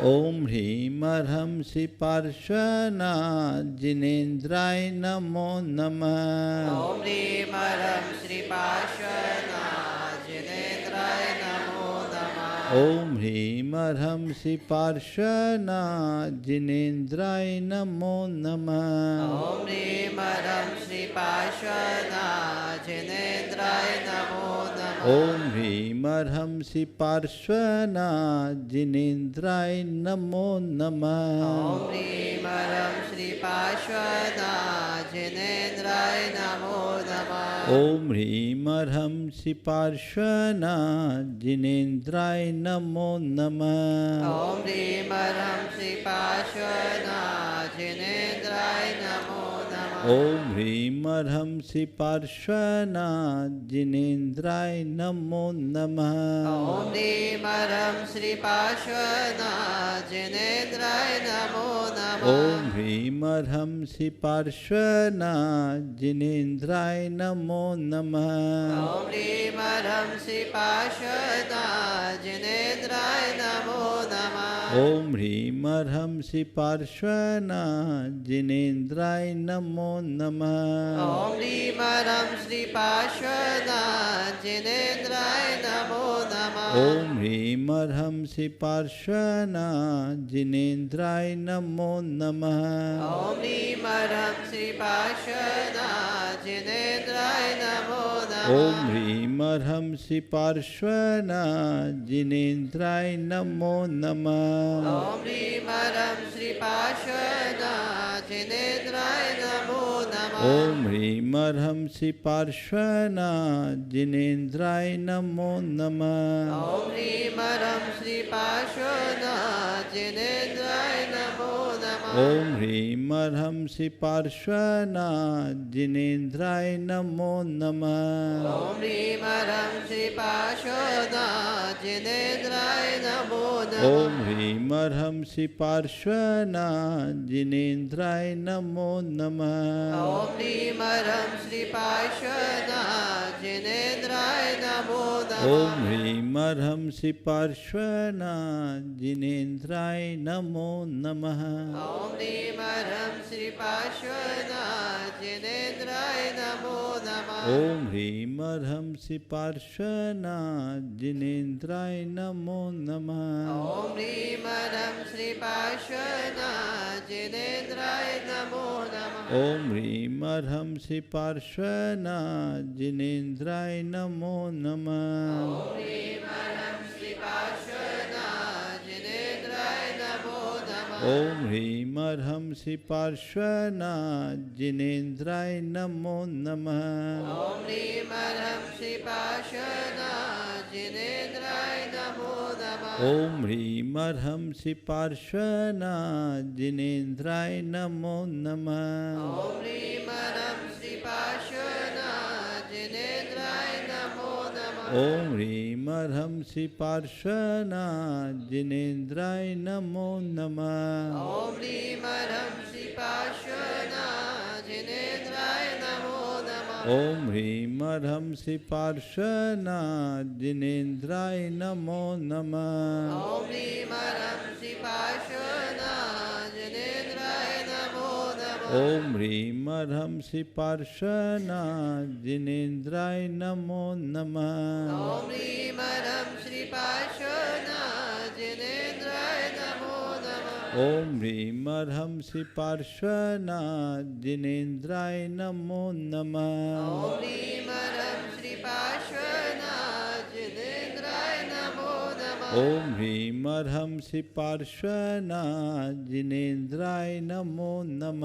ओम ह्रीं अर्हं श्री पार्श्वनाथ जिनेन्द्राय नमो नमः। ओम ह्रीं अर्हं श्री पार्श्वनाथ जिनेन्द्राय नमो नमः। ओम ह्रीं अर्हं श्री पार्श्वनाथ जिनेन्द्राय नमो नमः। ओम ह्रीं अर्हं श्री पार्श्वनाथ जिनेन्द्राय नमो नमः। ओम ह्रीं अर्हं श्री पार्श्वनाथ जिनेन्द्राय नमो नमः। ओम ह्रीं अर्हं श्री पार्श्वनाथ जिनेन्द्राय नमो नमः। ओम ह्रीं अर्हं श्री पार्श्वनाथ जिनेन्द्राय नमो नमः। ओम ह्रीं अर्हं श्री पार्श्वनाथ जिनेन्द्राय नमो नमः। ओम ह्रीं अर्हं श्री पार्श्वनाथ जिनेन्द्राय नमो नमः। ओम ह्रीं अर्हं श्री पार्श्वनाथ जिनेन्द्राय नमो नमः। ओम ह्रीं अर्हं श्री पार्श्वनाथ जिनेन्द्राय नमो नमः। ओम ह्रीं अर्हं श्री पार्श्वनाथ जिनेन्द्राय नमो नमः। ओम ह्रीं अर्हं श्री पार्श्वनाथ जिनेन्द्राय नमो नमः। ओम ह्रीं अर्हं श्री पार्श्वनाथ जिनेन्द्राय नमो नमः। ओम ह्रीं अर्हं श्री पार्श्वनाथ जिनेन्द्राय नमो नमः। ओम ह्रीं अर्हं श्री पार्श्वनाथ जिनेन्द्राय नमो नमः। ओम ह्रीं अर्हं श्री पार्श्वनाथ जिनेन्द्राय नमो नमः। ओम ह्रीं अर्हं श्री पार्श्वनाथ जिनेन्द्राय नमो नमः। ओम ह्रीं अर्हं श्री पार्श्वनाथ जिनेन्द्राय नमो नमः। ओम ह्रीं अर्हं श्री पार्श्वनाथ जिनेन्द्राय नमो नमः। ओम ह्रीं अर्हं श्री पार्श्वनाथ जिनेन्द्राय नमो नमः। ओम ह्रीं अर्हं श्री पार्श्वनाथ जिनेन्द्राय नमो नमः। ओम ह्रीं अर्हं श्री पार्श्वनाथ जिनेन्द्राय नमो नमः। ओम ह्रीं अर्हं श्री पार्श्वनाथ जिनेन्द्राय नमो नमः। ओम ह्रीं अर्हं श्री पार्श्वनाथ जिनेन्द्राय नमो नमः। ओम ह्रीं अर्हं श्री पार्श्वनाथ जिनेन्द्राय नमो नमः। ओम ह्रीं अर्हं श्री पार्श्वनाथ जिनेन्द्राय नमो नमः। ओम ह्रीं अर्हं श्री पार्श्वनाथ जिनेन्द्राय नमो नमः। ओम ह्रीं अर्हं श्री पार्श्वनाथ जिनेन्द्राय नमो नमः। ओम ह्रीं अर्हं श्री पार्श्वनाथ जिनेन्द्राय नमो नमः। ओम ह्रीं अर्हं श्री पार्श्वनाथ जिनेन्द्राय नमो नमः। ओम ह्रीं अर्हं श्री पार्श्वनाथ जिनेन्द्राय नमो नमः। ओम ह्रीं अर्हं श्री पार्श्वनाथ जिनेन्द्राय नमो नमः। ओम ह्रीं अर्हं श्री पार्श्वनाथ जिनेन्द्राय नमो नमः। ओम ह्रीं अर्हं श्री पार्श्वनाथ जिनेन्द्राय नमो नमः। ओम ह्रीं अर्हं श्री पार्श्वनाथ जिनेन्द्राय नमो नमः। ओम ह्रीं अर्हं श्री पार्श्वनाथ जिनेन्द्राय नमो नमः। ओम ह्रीं अर्हं श्री पार्श्वनाथ जिनेन्द्राय नमो नमः। ओम ह्रीं अर्हं श्री पार्श्वनाथ जिनेन्द्राय नमो नमः। ओम ह्रीं अर्हं श्री पार्श्वनाथ जिनेन्द्राय नमो नमः। ओम ह्रीं अर्हं श्री पार्श्वनाथ जिनेन्द्राय नमो नमः। ओम ह्रीं अर्हं श्री पार्श्वनाथ जिनेन्द्राय नमो नमः।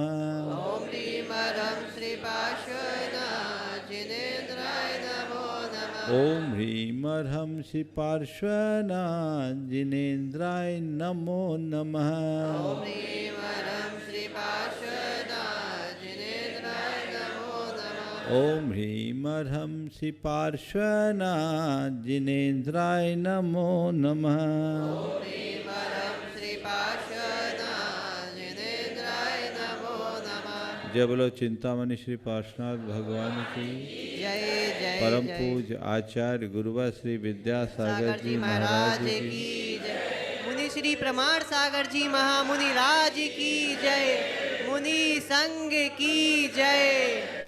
ओम ह्रीं अर्हं श्री पार्श्वनाथ जिनेन्द्राय नमो नमः। ओम ह्रीं अर्हं श्री पार्श्वनाथ जिनेन्द्राय नमो नमः। ओम ह्रीं अर्हं श्री पार्श्वनाथ ओम ह्रीं ह्रं श्री पार्श्वनाथ जिनेन्द्राय नमो नमः। जय बोलो चिंतामणि श्री पार्श्वनाथ भगवान की जय जय परम जय। पूज्य आचार्य गुरुवर श्री विद्यासागर जी महाराज की जय। मुनि श्री प्रमाण सागर जी महामुनि राज की जय। मुनि संघ की जय।